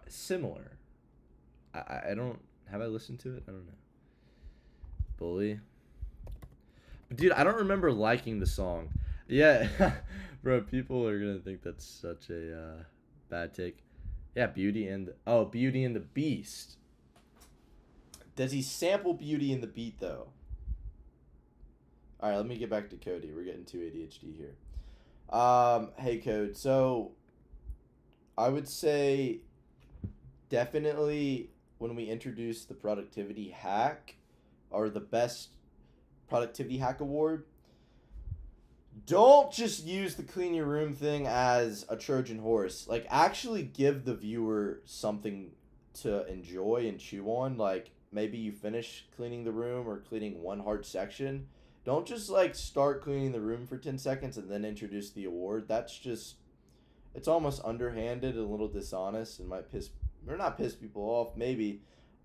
Speaker 1: similar. I don't... Have I listened to it? I don't know. Bully. But dude, I don't remember liking the song. Yeah, bro, people are going to think that's such a bad take. Yeah, Beauty and the Beast. Does he sample Beauty and the Beat, though? All right, let me get back to Cody. We're getting too ADHD here. Hey, Code. So, I would say definitely when we introduce the productivity hack, or the best productivity hack award, don't just use the clean your room thing as a Trojan horse. Like, actually give the viewer something to enjoy and chew on. Like, maybe you finish cleaning the room or cleaning one hard section. Don't just, like, start cleaning the room for 10 seconds and then introduce the award. That's just, it's almost underhanded and a little dishonest and might not piss people off, maybe,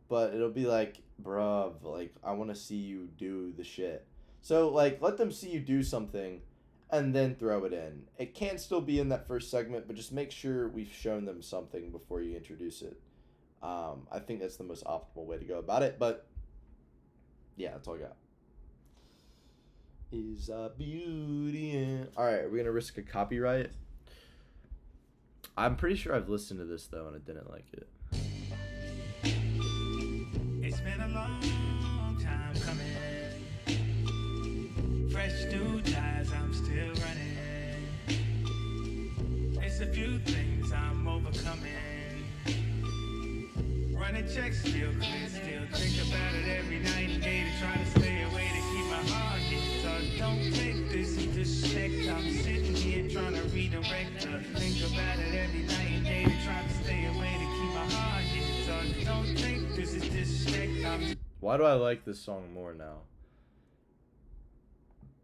Speaker 1: but it'll be like, bruv, like, I want to see you do the shit. So, like, let them see you do something and then throw it in. It can still be in that first segment, but just make sure we've shown them something before you introduce it. I think that's the most optimal way to go about it, but yeah, that's all I got. Is a beauty in... All right, are we gonna risk a copyright? I'm pretty sure I've listened to this though, and I didn't like it.
Speaker 3: It's been a long time coming. Fresh new tires, I'm still running. It's a few things I'm overcoming. Running checks, still clean, still think about it every night and day to try to stay away to keep my heart getting tugged. Don't take this as disrespect. I'm sitting here trying to redirect her. Think about it every night and day to try to stay away to keep my heart getting tugged. Don't take this as disrespect.
Speaker 1: Why do I like this song more now?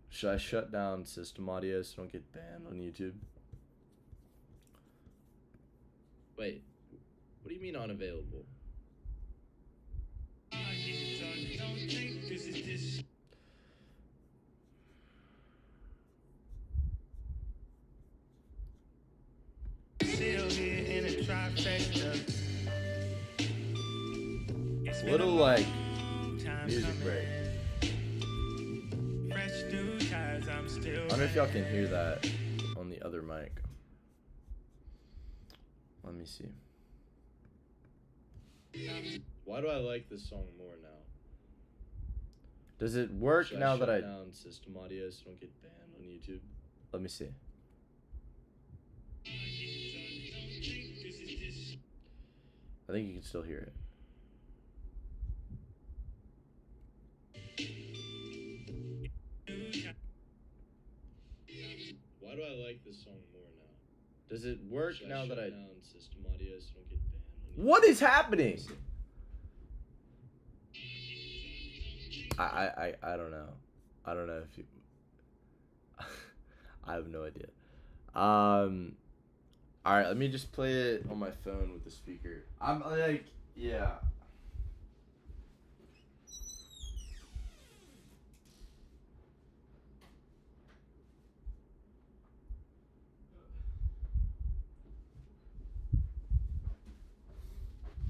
Speaker 1: Should I shut down system audio so I don't get banned on YouTube? Wait, what do you mean unavailable? Little like music break. I don't know if y'all can hear that on the other mic. Let me see. Why do I like this song more now? Does it work now that I shut down system audio so I don't get banned on YouTube? Let me see. I think you can still hear it.
Speaker 4: Why do I like this song more now?
Speaker 1: Does it work
Speaker 4: Should
Speaker 1: now
Speaker 4: shut
Speaker 1: that I...
Speaker 4: down System Audio so I don't get banned?
Speaker 1: What is happening? I don't know. I don't know if you... I have no idea. Alright, let me just play it on my phone with the speaker. I'm like, yeah.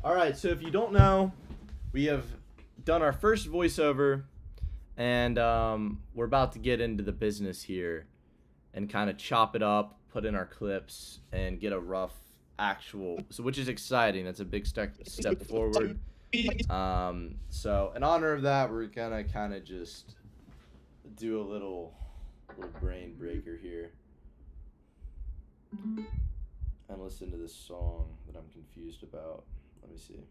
Speaker 1: Alright, so if you don't know, we have done our first voiceover, and we're about to get into the business here and kind of chop it up, put in our clips, and get a rough actual, so which is exciting. That's a big step forward. So in honor of that, we're gonna kind of just do a little brain breaker here and listen to this song that I'm confused about. Let me see.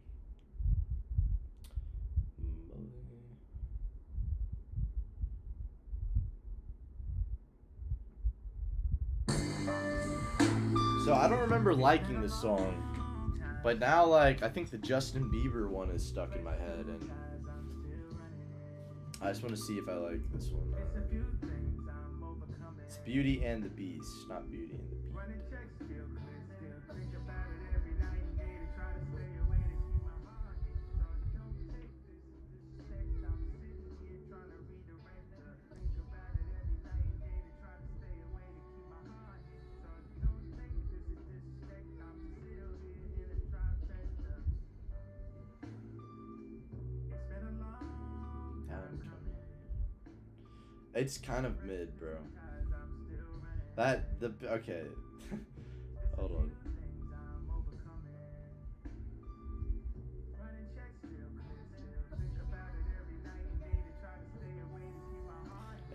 Speaker 1: So I don't remember liking this song, but now like I think the Justin Bieber one is stuck in my head, and I just want to see if I like this one. It's Beauty and the Beast, not Beauty and the Beast. It's kind of mid, bro. Okay. Hold on.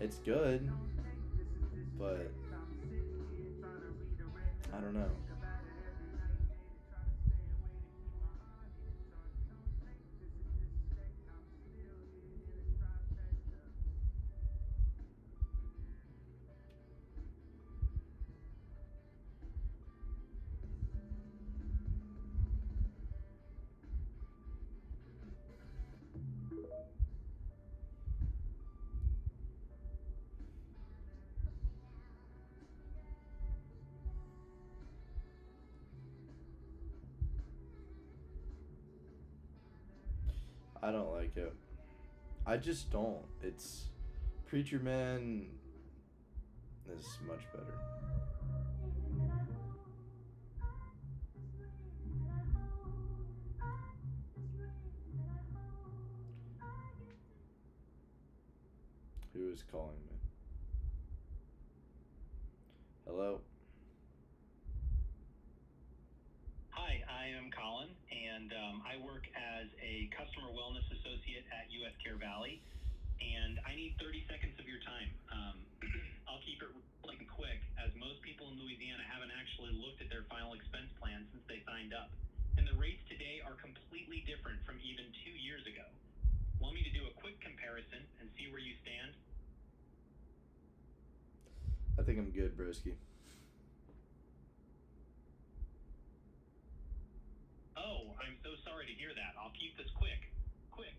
Speaker 1: It's good, but I don't know. I don't like it. I just don't. It's Preacher Man is much better. Who is calling me? Hello?
Speaker 5: Hi, I am Colin, and I work as a customer wellness associate at US Care Valley, and I need 30 seconds of your time. I'll keep it really quick, as most people in Louisiana haven't actually looked at their final expense plan since they signed up, and the rates today are completely different from even 2 years ago. Want me to do a quick comparison and see where you stand?
Speaker 1: I think I'm good, broski.
Speaker 5: Oh, I'm so sorry to hear that. I'll keep this quick. Quick.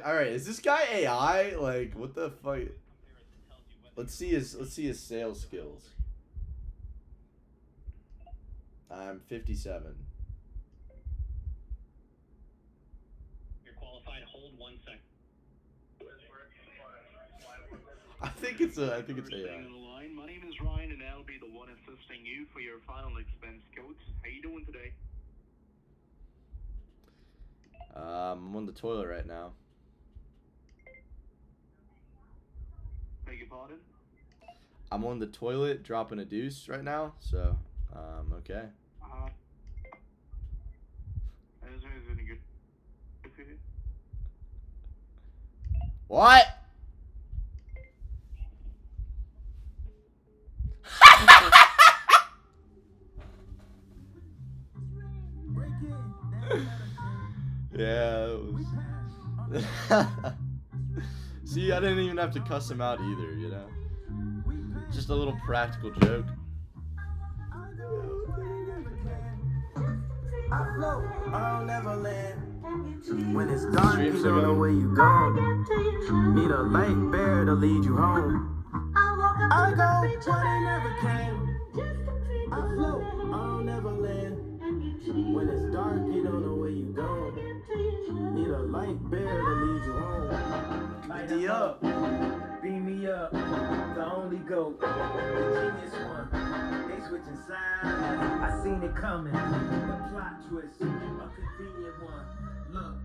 Speaker 1: Alright, is this guy AI? Like, what the fuck? Let's see his sales skills. I'm 57.
Speaker 5: You're qualified. Hold 1 second.
Speaker 1: I think it's AI.
Speaker 6: My name is Ryan, and I'll be the one assisting you for your final expense codes. How you doing today?
Speaker 1: I'm on the toilet right now.
Speaker 6: Beg your pardon?
Speaker 1: I'm on the toilet dropping a deuce right now, so okay.
Speaker 6: Is any good for you?
Speaker 1: What? Yeah, it was. See, I didn't even have to cuss him out either, you know? Just a little practical joke.
Speaker 7: I float, I'll never land. When it's dark,
Speaker 1: Streams
Speaker 7: you
Speaker 1: are
Speaker 7: don't know
Speaker 1: going.
Speaker 7: where you go. Need a light bear to lead you home. I go where they never came. I float, I'll never land. When it's dark, you don't know where you go. Need a light bear to lead you home. Light me up, beam me up. The only goat, the genius one. They switching sides. I seen it coming. The plot twist, a convenient one. Look,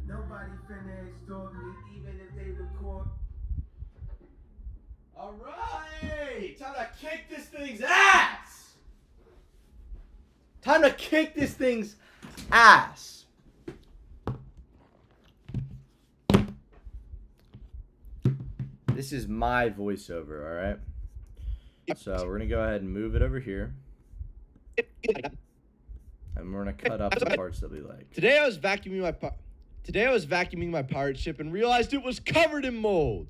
Speaker 7: nobody finna extort me, even if they record.
Speaker 1: All right, time to kick this thing's ass. Time to kick this thing's ass. This is my voiceover, all right? So we're gonna go ahead and move it over here, and we're gonna cut up the parts that we like.
Speaker 8: Today I was vacuuming my pirate ship and realized it was covered in mold.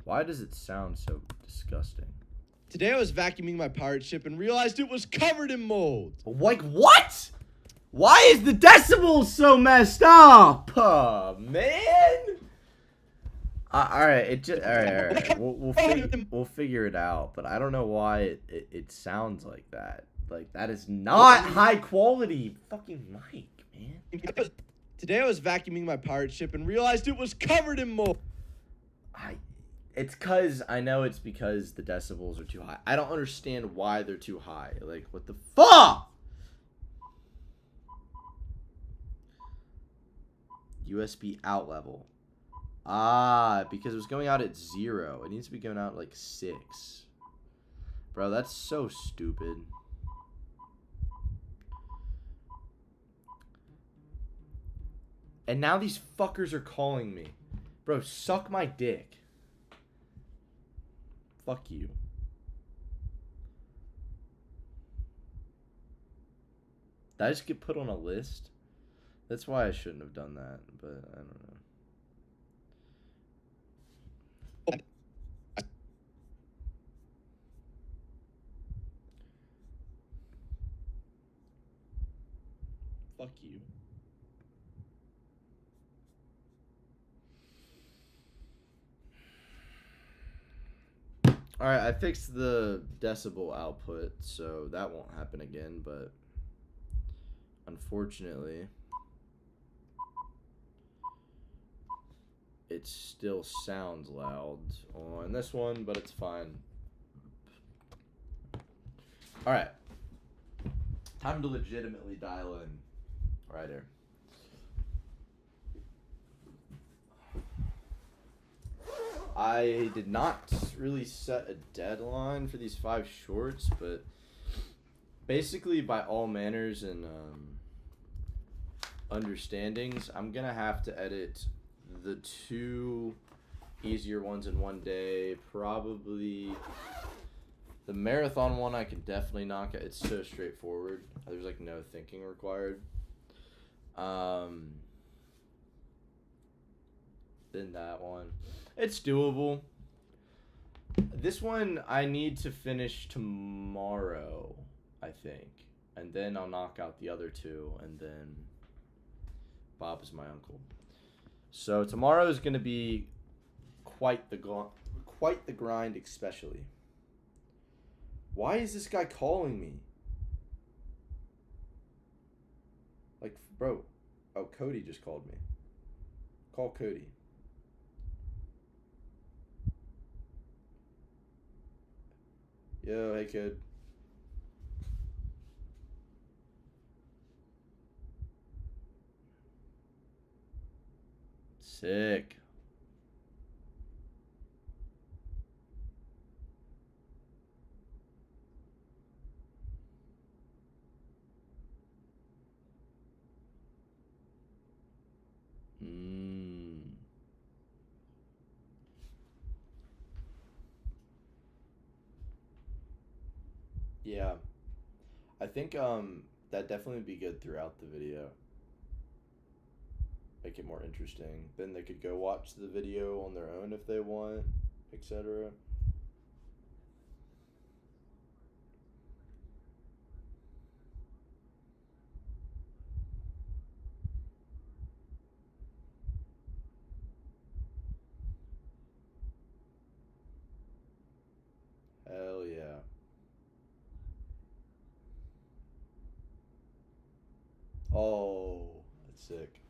Speaker 1: Why does it sound so disgusting?
Speaker 8: Today I was vacuuming my pirate ship and realized it was covered in mold.
Speaker 1: Like what? Why is the decibels so messed up? Man. All right, all right. We'll figure it out. But I don't know why it sounds like that. Like that is not high quality fucking mic, man.
Speaker 8: Today I was vacuuming my pirate ship and realized it was covered in mold.
Speaker 1: I know it's because the decibels are too high. I don't understand why they're too high. Like what the fuck? USB out level. Ah, because it was going out at 0. It needs to be going out at like 6. Bro, that's so stupid. And now these fuckers are calling me. Bro, suck my dick. Fuck you. Did I just get put on a list? That's why I shouldn't have done that, but I don't know. Fuck you. Alright, I fixed the decibel output, so that won't happen again, but unfortunately, it still sounds loud on this one, but it's fine. Alright. Time to legitimately dial in. Right here. I did not really set a deadline for these 5 shorts, but basically by all manners and understandings, I'm gonna have to edit the 2 easier ones in one day. Probably the marathon one I can definitely knock out. It's so straightforward. There's like no thinking required. Then that one. It's doable. This one I need to finish tomorrow, I think. And then I'll knock out the other 2, and then Bob is my uncle. So tomorrow is going to be quite the grind, especially. Why is this guy calling me? Like, bro. Oh, Cody just called me. Call Cody. Yo, hey kid. Sick. Yeah. I think That definitely would be good throughout the video. Make it more interesting. Then they could go watch the video on their own if they want, etc. Hell yeah. Oh, that's sick.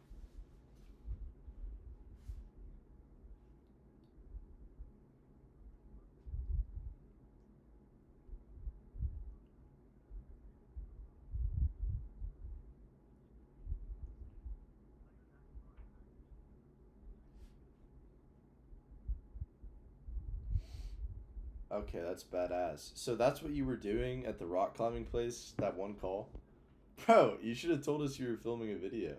Speaker 1: Okay, that's badass. So that's what you were doing at the rock climbing place, that one call? Bro, you should have told us you were filming a video.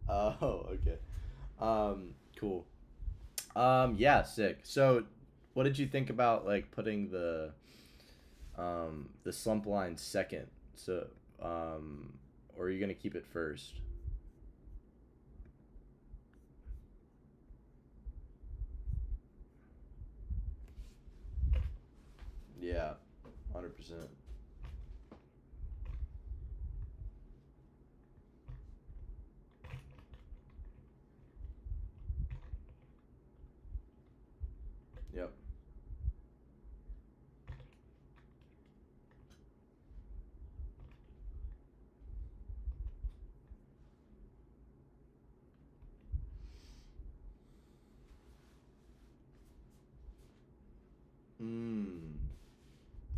Speaker 1: Oh, okay. Cool. Yeah, sick. So, what did you think about like putting the slump line second? So, or are you gonna keep it first? Yeah, 100%. Yep.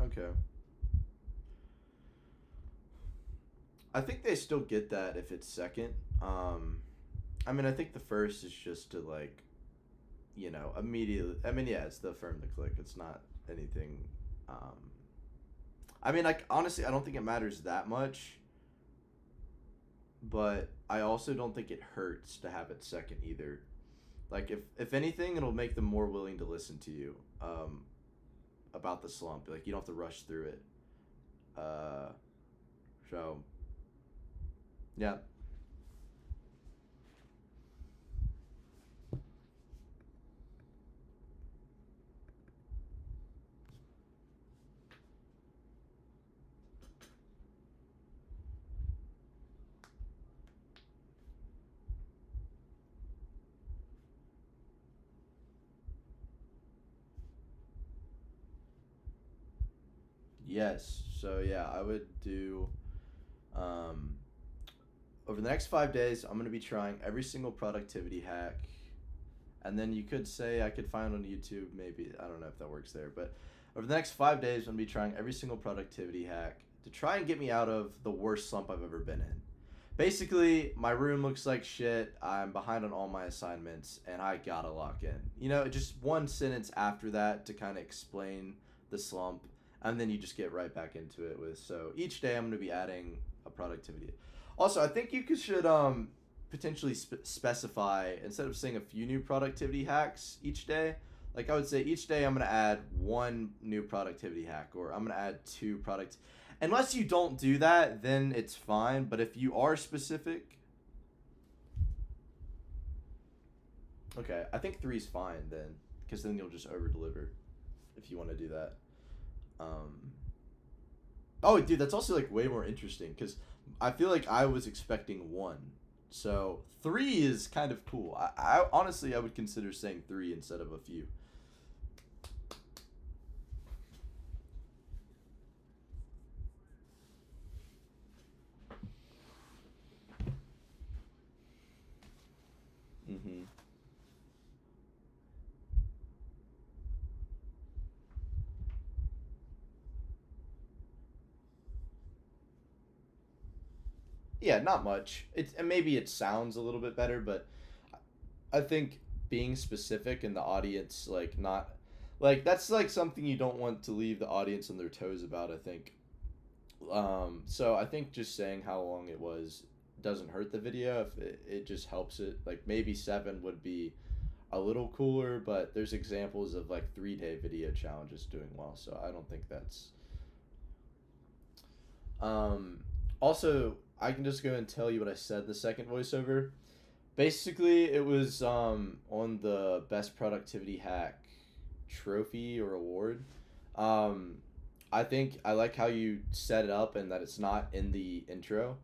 Speaker 1: Okay. I think they still get that if it's second. I mean, I think the first is just to like, immediately. I mean, yeah, it's the affirm the click. It's not anything. I mean, like honestly, I don't think it matters that much. But I also don't think it hurts to have it second either. Like if anything, it'll make them more willing to listen to you about the slump. Like you don't have to rush through it. So yeah. Yes. So yeah, I would do um over the next 5 days, I'm gonna be trying every single productivity hack. And then you could say I could find on YouTube, maybe I don't know if that works there, but over the next 5 days, I'm gonna be trying every single productivity hack to try and get me out of the worst slump I've ever been in. Basically, my room looks like shit. I'm behind on all my assignments, and I gotta lock in. Just one sentence after that to kind of explain the slump, and then you just get right back into it with. So each day, I'm gonna be adding a productivity. Also, I think you should potentially specify, instead of saying a few new productivity hacks each day, like I would say each day I'm gonna add one new productivity hack, or I'm gonna add two product. Unless you don't do that, then it's fine. But if you are specific, okay, I think 3 is fine then, because then you'll just over deliver if you want to do that. Oh, dude, that's also like way more interesting because I feel like I was expecting 1, so 3 is kind of cool. I honestly I would consider saying 3 instead of a few. Mm-hmm. Yeah, not much. And maybe it sounds a little bit better, but I think being specific and the audience like not like that's like something you don't want to leave the audience on their toes about, I think. So I think just saying how long it was doesn't hurt the video if it just helps it. Like maybe 7 would be a little cooler, but there's examples of like 3-day video challenges doing well, so I don't think that's also, I can just go and tell you what I said in the second voiceover. Basically, it was on the best productivity hack trophy or award. I think I like how you set it up and that it's not in the intro.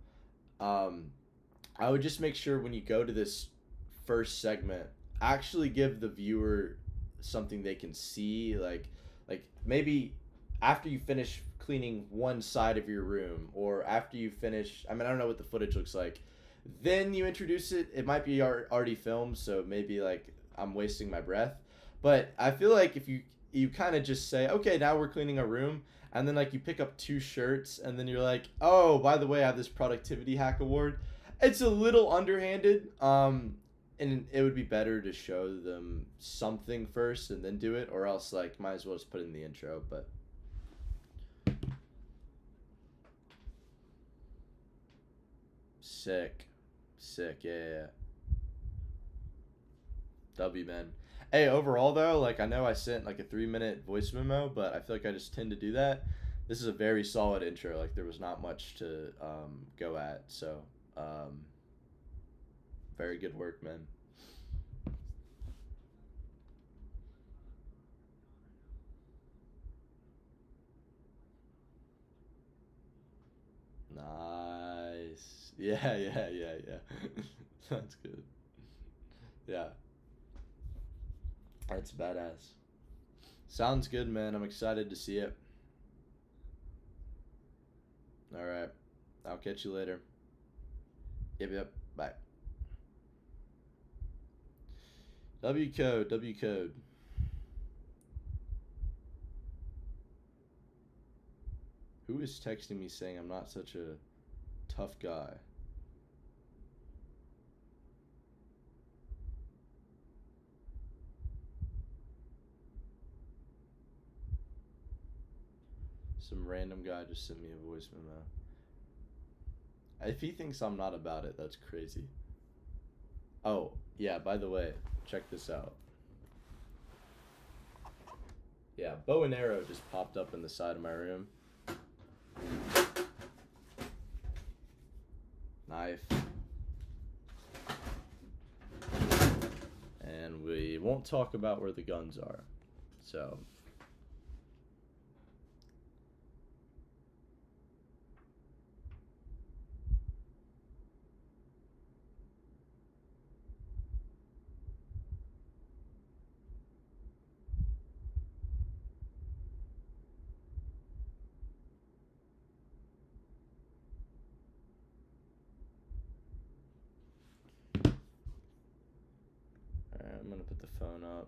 Speaker 1: I would just make sure when you go to this first segment, actually give the viewer something they can see, like maybe after you finish cleaning one side of your room, or after you finish, I mean, I don't know what the footage looks like, then you introduce it. It might be already filmed, so maybe like I'm wasting my breath, but I feel like if you kind of just say, okay, now we're cleaning a room, and then like you pick up 2 shirts, and then you're like, oh, by the way, I have this productivity hack award. It's a little underhanded, and it would be better to show them something first and then do it, or else like might as well just put it in the intro. But sick, yeah. W, man. Hey, overall though, like I know I sent like a 3-minute voice memo, but I feel like I just tend to do that. This is a very solid intro. Like there was not much to go at, so very good work, man. Nice. Yeah. That's good. Yeah. That's badass. Sounds good, man. I'm excited to see it. Alright. I'll catch you later. Yep. Bye. W code. Who is texting me saying I'm not such a tough guy? Some random guy just sent me a voice memo. If he thinks I'm not about it, that's crazy. Oh, yeah, by the way, check this out. Yeah, bow and arrow just popped up in the side of my room. Knife. And we won't talk about where the guns are. So... I'm gonna put the phone up.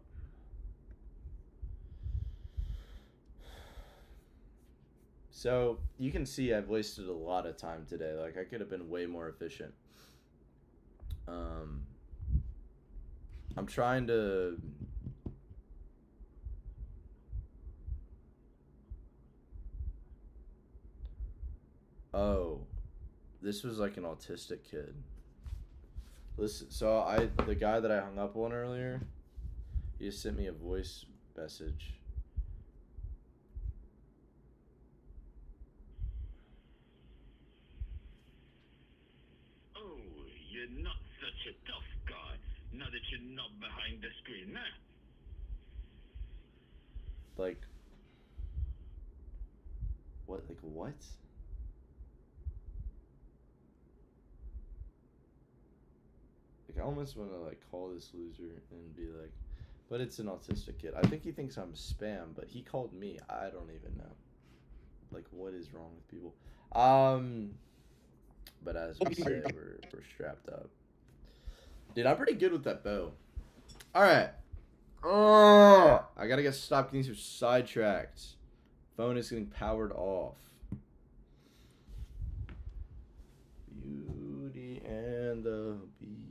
Speaker 1: So you can see I've wasted a lot of time today. Like I could have been way more efficient. I'm trying to this was like an autistic kid. Listen, so the guy that I hung up on earlier, he just sent me a voice message.
Speaker 6: Oh, you're not such a tough guy, now that you're not behind the screen now.
Speaker 1: Like, what? Like, what? Like, I almost want to, like, call this loser and be like, but it's an autistic kid. I think he thinks I'm spam, but he called me. I don't even know. Like, what is wrong with people? But as we say, we're strapped up. Dude, I'm pretty good with that bow. Alright. I gotta stop getting so sidetracked. Phone is getting powered off. Beauty and the Beast.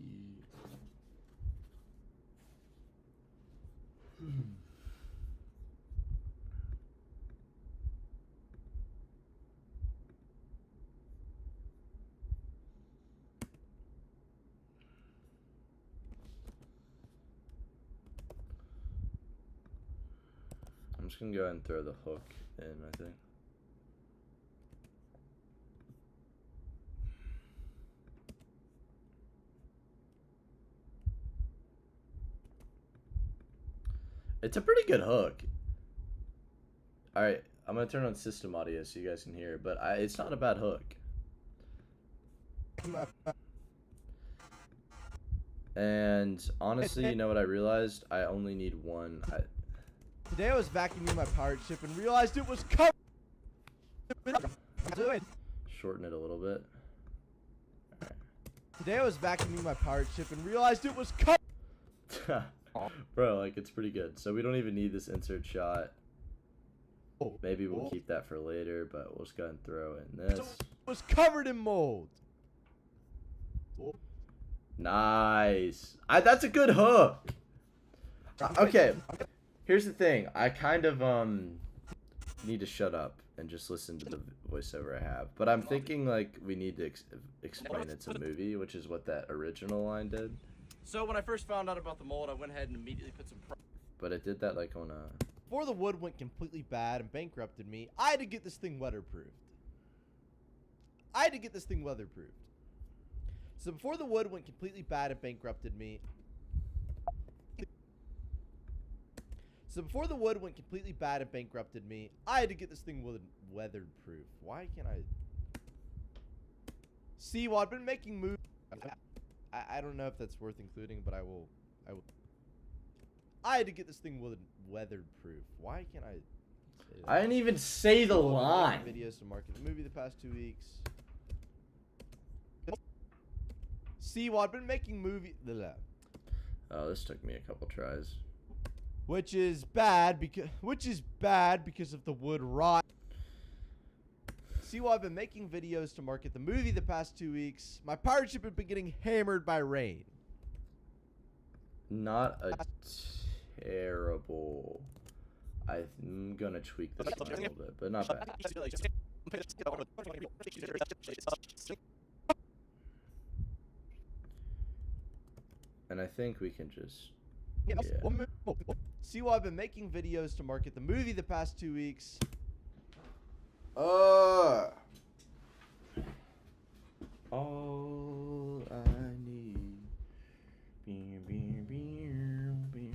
Speaker 1: I'm just gonna go ahead and throw the hook in, I think. It's a pretty good hook. Alright, I'm gonna turn on system audio so you guys can hear, but it's not a bad hook. And honestly, you know what I realized? I only need one.
Speaker 8: Today I was vacuuming my pirate ship and realized it was covered.
Speaker 1: Shorten it a little bit.
Speaker 8: Today I was vacuuming my pirate ship and realized it was covered.
Speaker 1: Bro, like, it's pretty good. So we don't even need this insert shot. Maybe we'll keep that for later, but we'll just go ahead and throw in this.
Speaker 8: It was covered in mold.
Speaker 1: Nice. That's a good hook. Okay. Here's the thing. I kind of need to shut up and just listen to the voiceover I have. But I'm thinking like we need to explain it's a movie, which is what that original line did.
Speaker 2: So when I first found out about the mold, I went ahead and immediately put some.
Speaker 1: But it did that like on a.
Speaker 8: Before the wood went completely bad and bankrupted me, I had to get this thing weatherproofed. So before the wood went completely bad and bankrupted me, I had to get this thing weatherproof. Why can't I? See, well, I've been making moves. I don't know if that's worth including, but I will. I had to get this thing weatherproof. Why can't I? Say that?
Speaker 1: I didn't even say the line.
Speaker 8: Videos to market the movie the past 2 weeks. See, well, I've been making
Speaker 1: Oh, this took me a couple tries.
Speaker 8: which is bad because of the wood rot. See, while I've been making videos to market the movie the past 2 weeks, my pirate ship has been getting hammered by rain.
Speaker 1: Not a terrible. I'm gonna tweak this line a little bit, but not bad. And I think we can just. Yeah.
Speaker 8: See, while I've been making videos to market the movie the past 2 weeks.
Speaker 1: All I need. Beer, beer, beer, beer.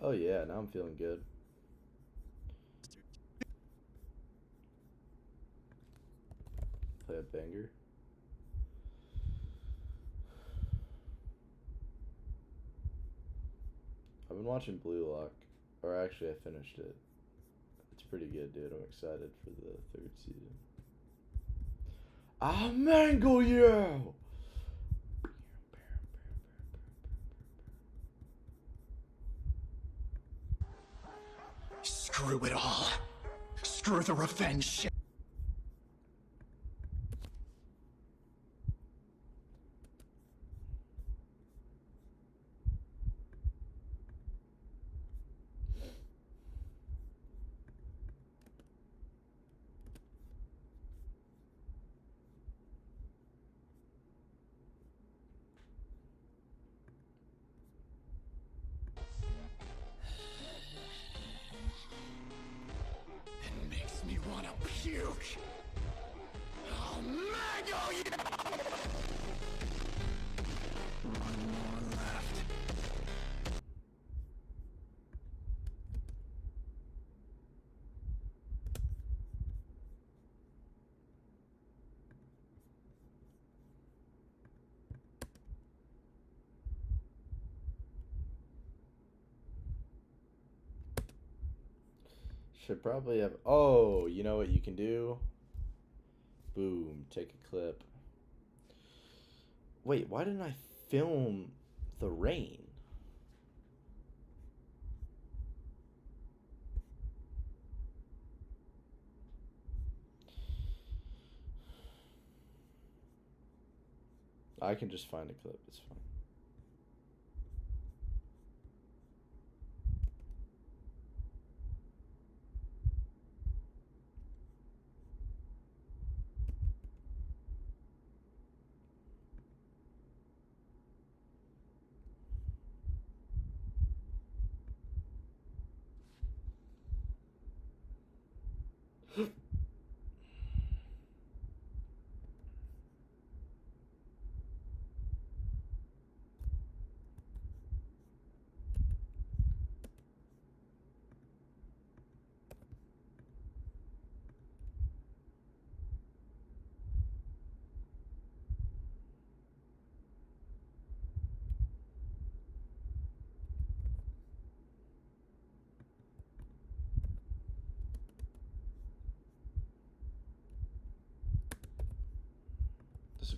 Speaker 1: Oh yeah, now I'm feeling good. Play a banger. I've been watching Blue Lock, or actually I finished it. It's pretty good, dude. I'm excited for the 3rd season. Ah, mango, yeah!
Speaker 2: Screw it all. Screw the revenge shit. It makes me wanna puke. Oh, mango, yeah! One more left.
Speaker 1: Should probably have. Oh, you know what you can do? Boom, take a clip. Wait, why didn't I film the rain? I can just find a clip, it's fine.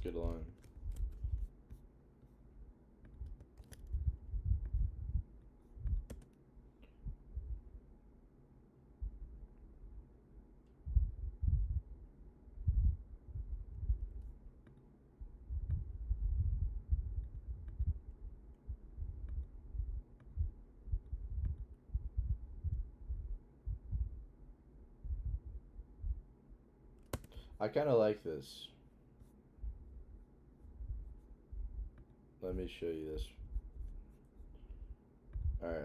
Speaker 1: a good line. I kind of like this. Let me show you this. Alright.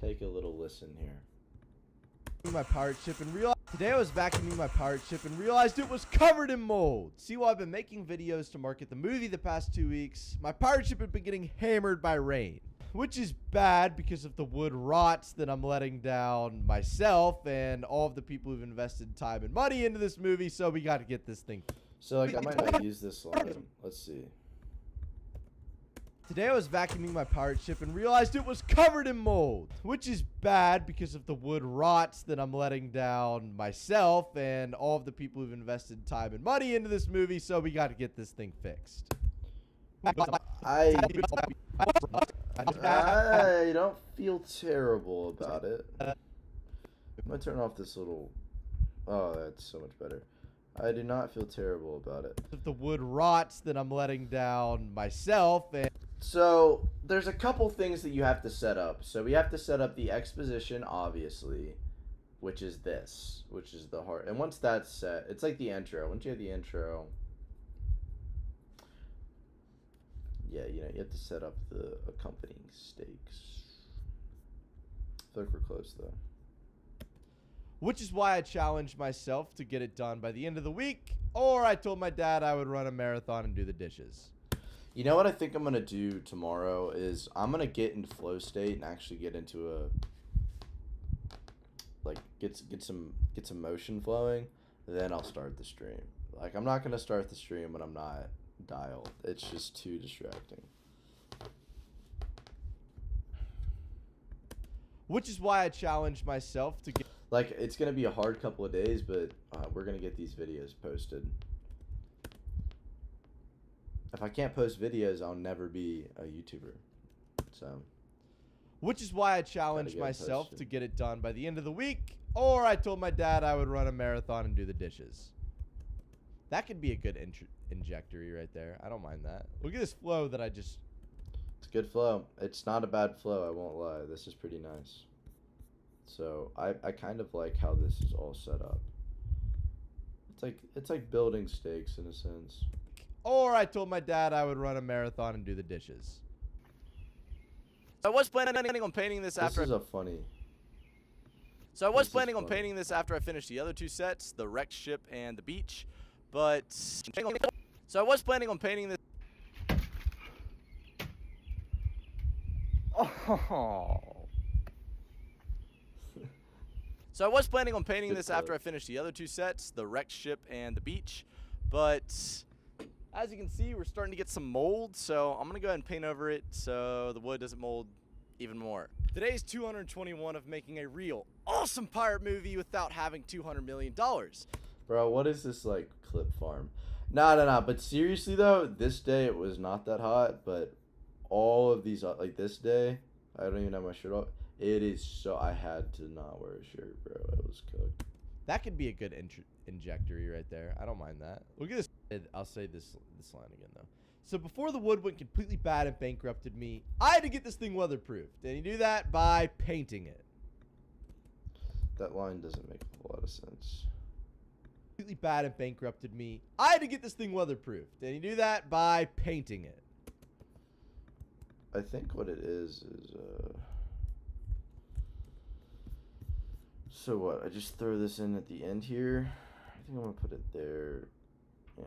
Speaker 1: Take a little listen here.
Speaker 8: My pirate ship and realized today I was vacuuming my pirate ship and realized it was covered in mold. See, while I've been making videos to market the movie the past 2 weeks, my pirate ship had been getting hammered by rain, which is bad because of the wood rots that I'm letting down myself and all of the people who've invested time and money into this movie. So we got to get this thing.
Speaker 1: So like I might not use this line. Let's see.
Speaker 8: Today I was vacuuming my pirate ship and realized it was covered in mold, which is bad because of the wood rots that I'm letting down myself and all of the people who've invested time and money into this movie. So we got to get this thing fixed.
Speaker 1: I don't feel terrible about it. I'm gonna turn off this little. Oh, that's so much better. I do not feel terrible about it.
Speaker 8: The wood rots that I'm letting down myself and.
Speaker 1: So there's a couple things that you have to set up. So we have to set up the exposition, obviously, which is this, which is the heart. And once that's set, it's like the intro. Once you have the intro, yeah, you know, you have to set up the accompanying stakes. I feel like we're close though.
Speaker 8: Which is why I challenged myself to get it done by the end of the week, or I told my dad I would run a marathon and do the dishes.
Speaker 1: You know what I think I'm gonna do tomorrow is I'm gonna get into flow state and actually get into a like get some motion flowing. Then I'll start the stream. Like I'm not gonna start the stream when I'm not dialed. It's just too distracting.
Speaker 8: Which is why I challenged myself to get.
Speaker 1: Like it's gonna be a hard couple of days, but we're gonna get these videos posted. If I can't post videos, I'll never be a YouTuber. So.
Speaker 8: Which is why I challenged myself to get it done by the end of the week, or I told my dad I would run a marathon and do the dishes. That could be a good injectory right there. I don't mind that. Look at this flow that I just.
Speaker 1: It's a good flow. It's not a bad flow, I won't lie. This is pretty nice. So I kind of like how this is all set up. It's like building stakes in a sense.
Speaker 8: Or I told my dad I would run a marathon and do the dishes.
Speaker 9: I was planning on painting this after.
Speaker 1: This is a funny.
Speaker 9: So I was planning on painting this after I finished the other two sets, the wrecked ship and the beach, but. So I was planning on painting this.
Speaker 1: Oh.
Speaker 9: So I was planning on painting this after I finished the other two sets, the wrecked ship and the beach, but as you can see, we're starting to get some mold, so I'm gonna go ahead and paint over it so the wood doesn't mold even more. Today's 221 of making a real awesome pirate movie without having $200 million.
Speaker 1: Bro, what is this like clip farm? No. But seriously though, this day it was not that hot, but all of these like this day, I don't even have my shirt off. It is so I had to not wear a shirt, bro. It was cooked.
Speaker 8: That could be a good injectory right there. I don't mind that. Look at this. I'll say this line again though. So before the wood went completely bad and bankrupted me, I had to get this thing weatherproofed, and you do that by painting it.
Speaker 1: That line doesn't make a lot of sense.
Speaker 8: Completely bad and bankrupted me. I had to get this thing weatherproofed, and you do that by painting it.
Speaker 1: I think what it is so what? I just throw this in at the end here. I think I'm gonna put it there. Yeah.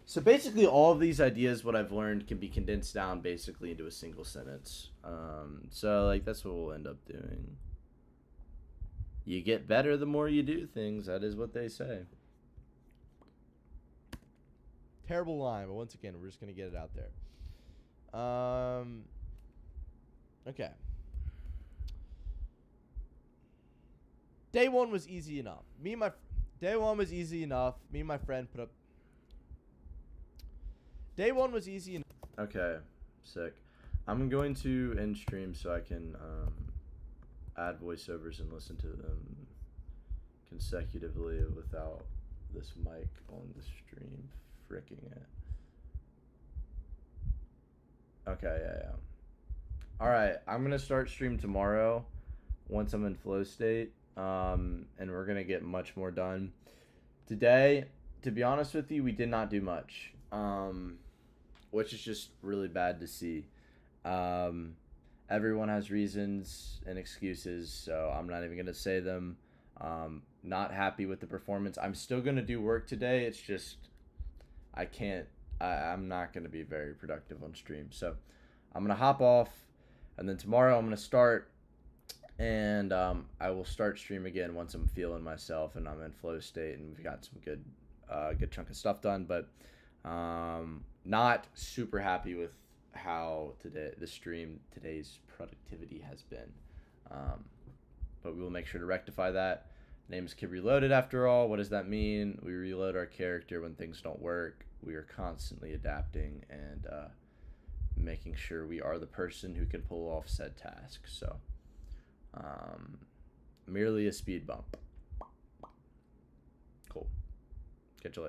Speaker 1: So basically, all of these ideas, what I've learned, can be condensed down basically into a single sentence. So like that's what we'll end up doing. You get better the more you do things. That is what they say.
Speaker 8: Terrible line, but once again, we're just gonna get it out there. Okay. Day one was easy enough. Day one was easy enough. Me and my friend put up. Day one was easy enough.
Speaker 1: Okay, sick. I'm going to end stream so I can add voiceovers and listen to them consecutively without this mic on the stream fricking it. Okay, yeah. Alright, I'm going to start stream tomorrow once I'm in flow state, and we're going to get much more done. Today, to be honest with you, we did not do much, which is just really bad to see. Everyone has reasons and excuses, so I'm not even going to say them. Not happy with the performance. I'm still going to do work today. It's just I'm not going to be very productive on stream. So I'm going to hop off, and then tomorrow I'm going to start, and I will start stream again once I'm feeling myself and I'm in flow state and we've got some good chunk of stuff done, but not super happy with how today's productivity has been. But we will make sure to rectify that. Name is Kid Reloaded after all. What does that mean? We reload our character when things don't work. We are constantly adapting and making sure we are the person who can pull off said task. So, merely a speed bump. Cool. Catch you later.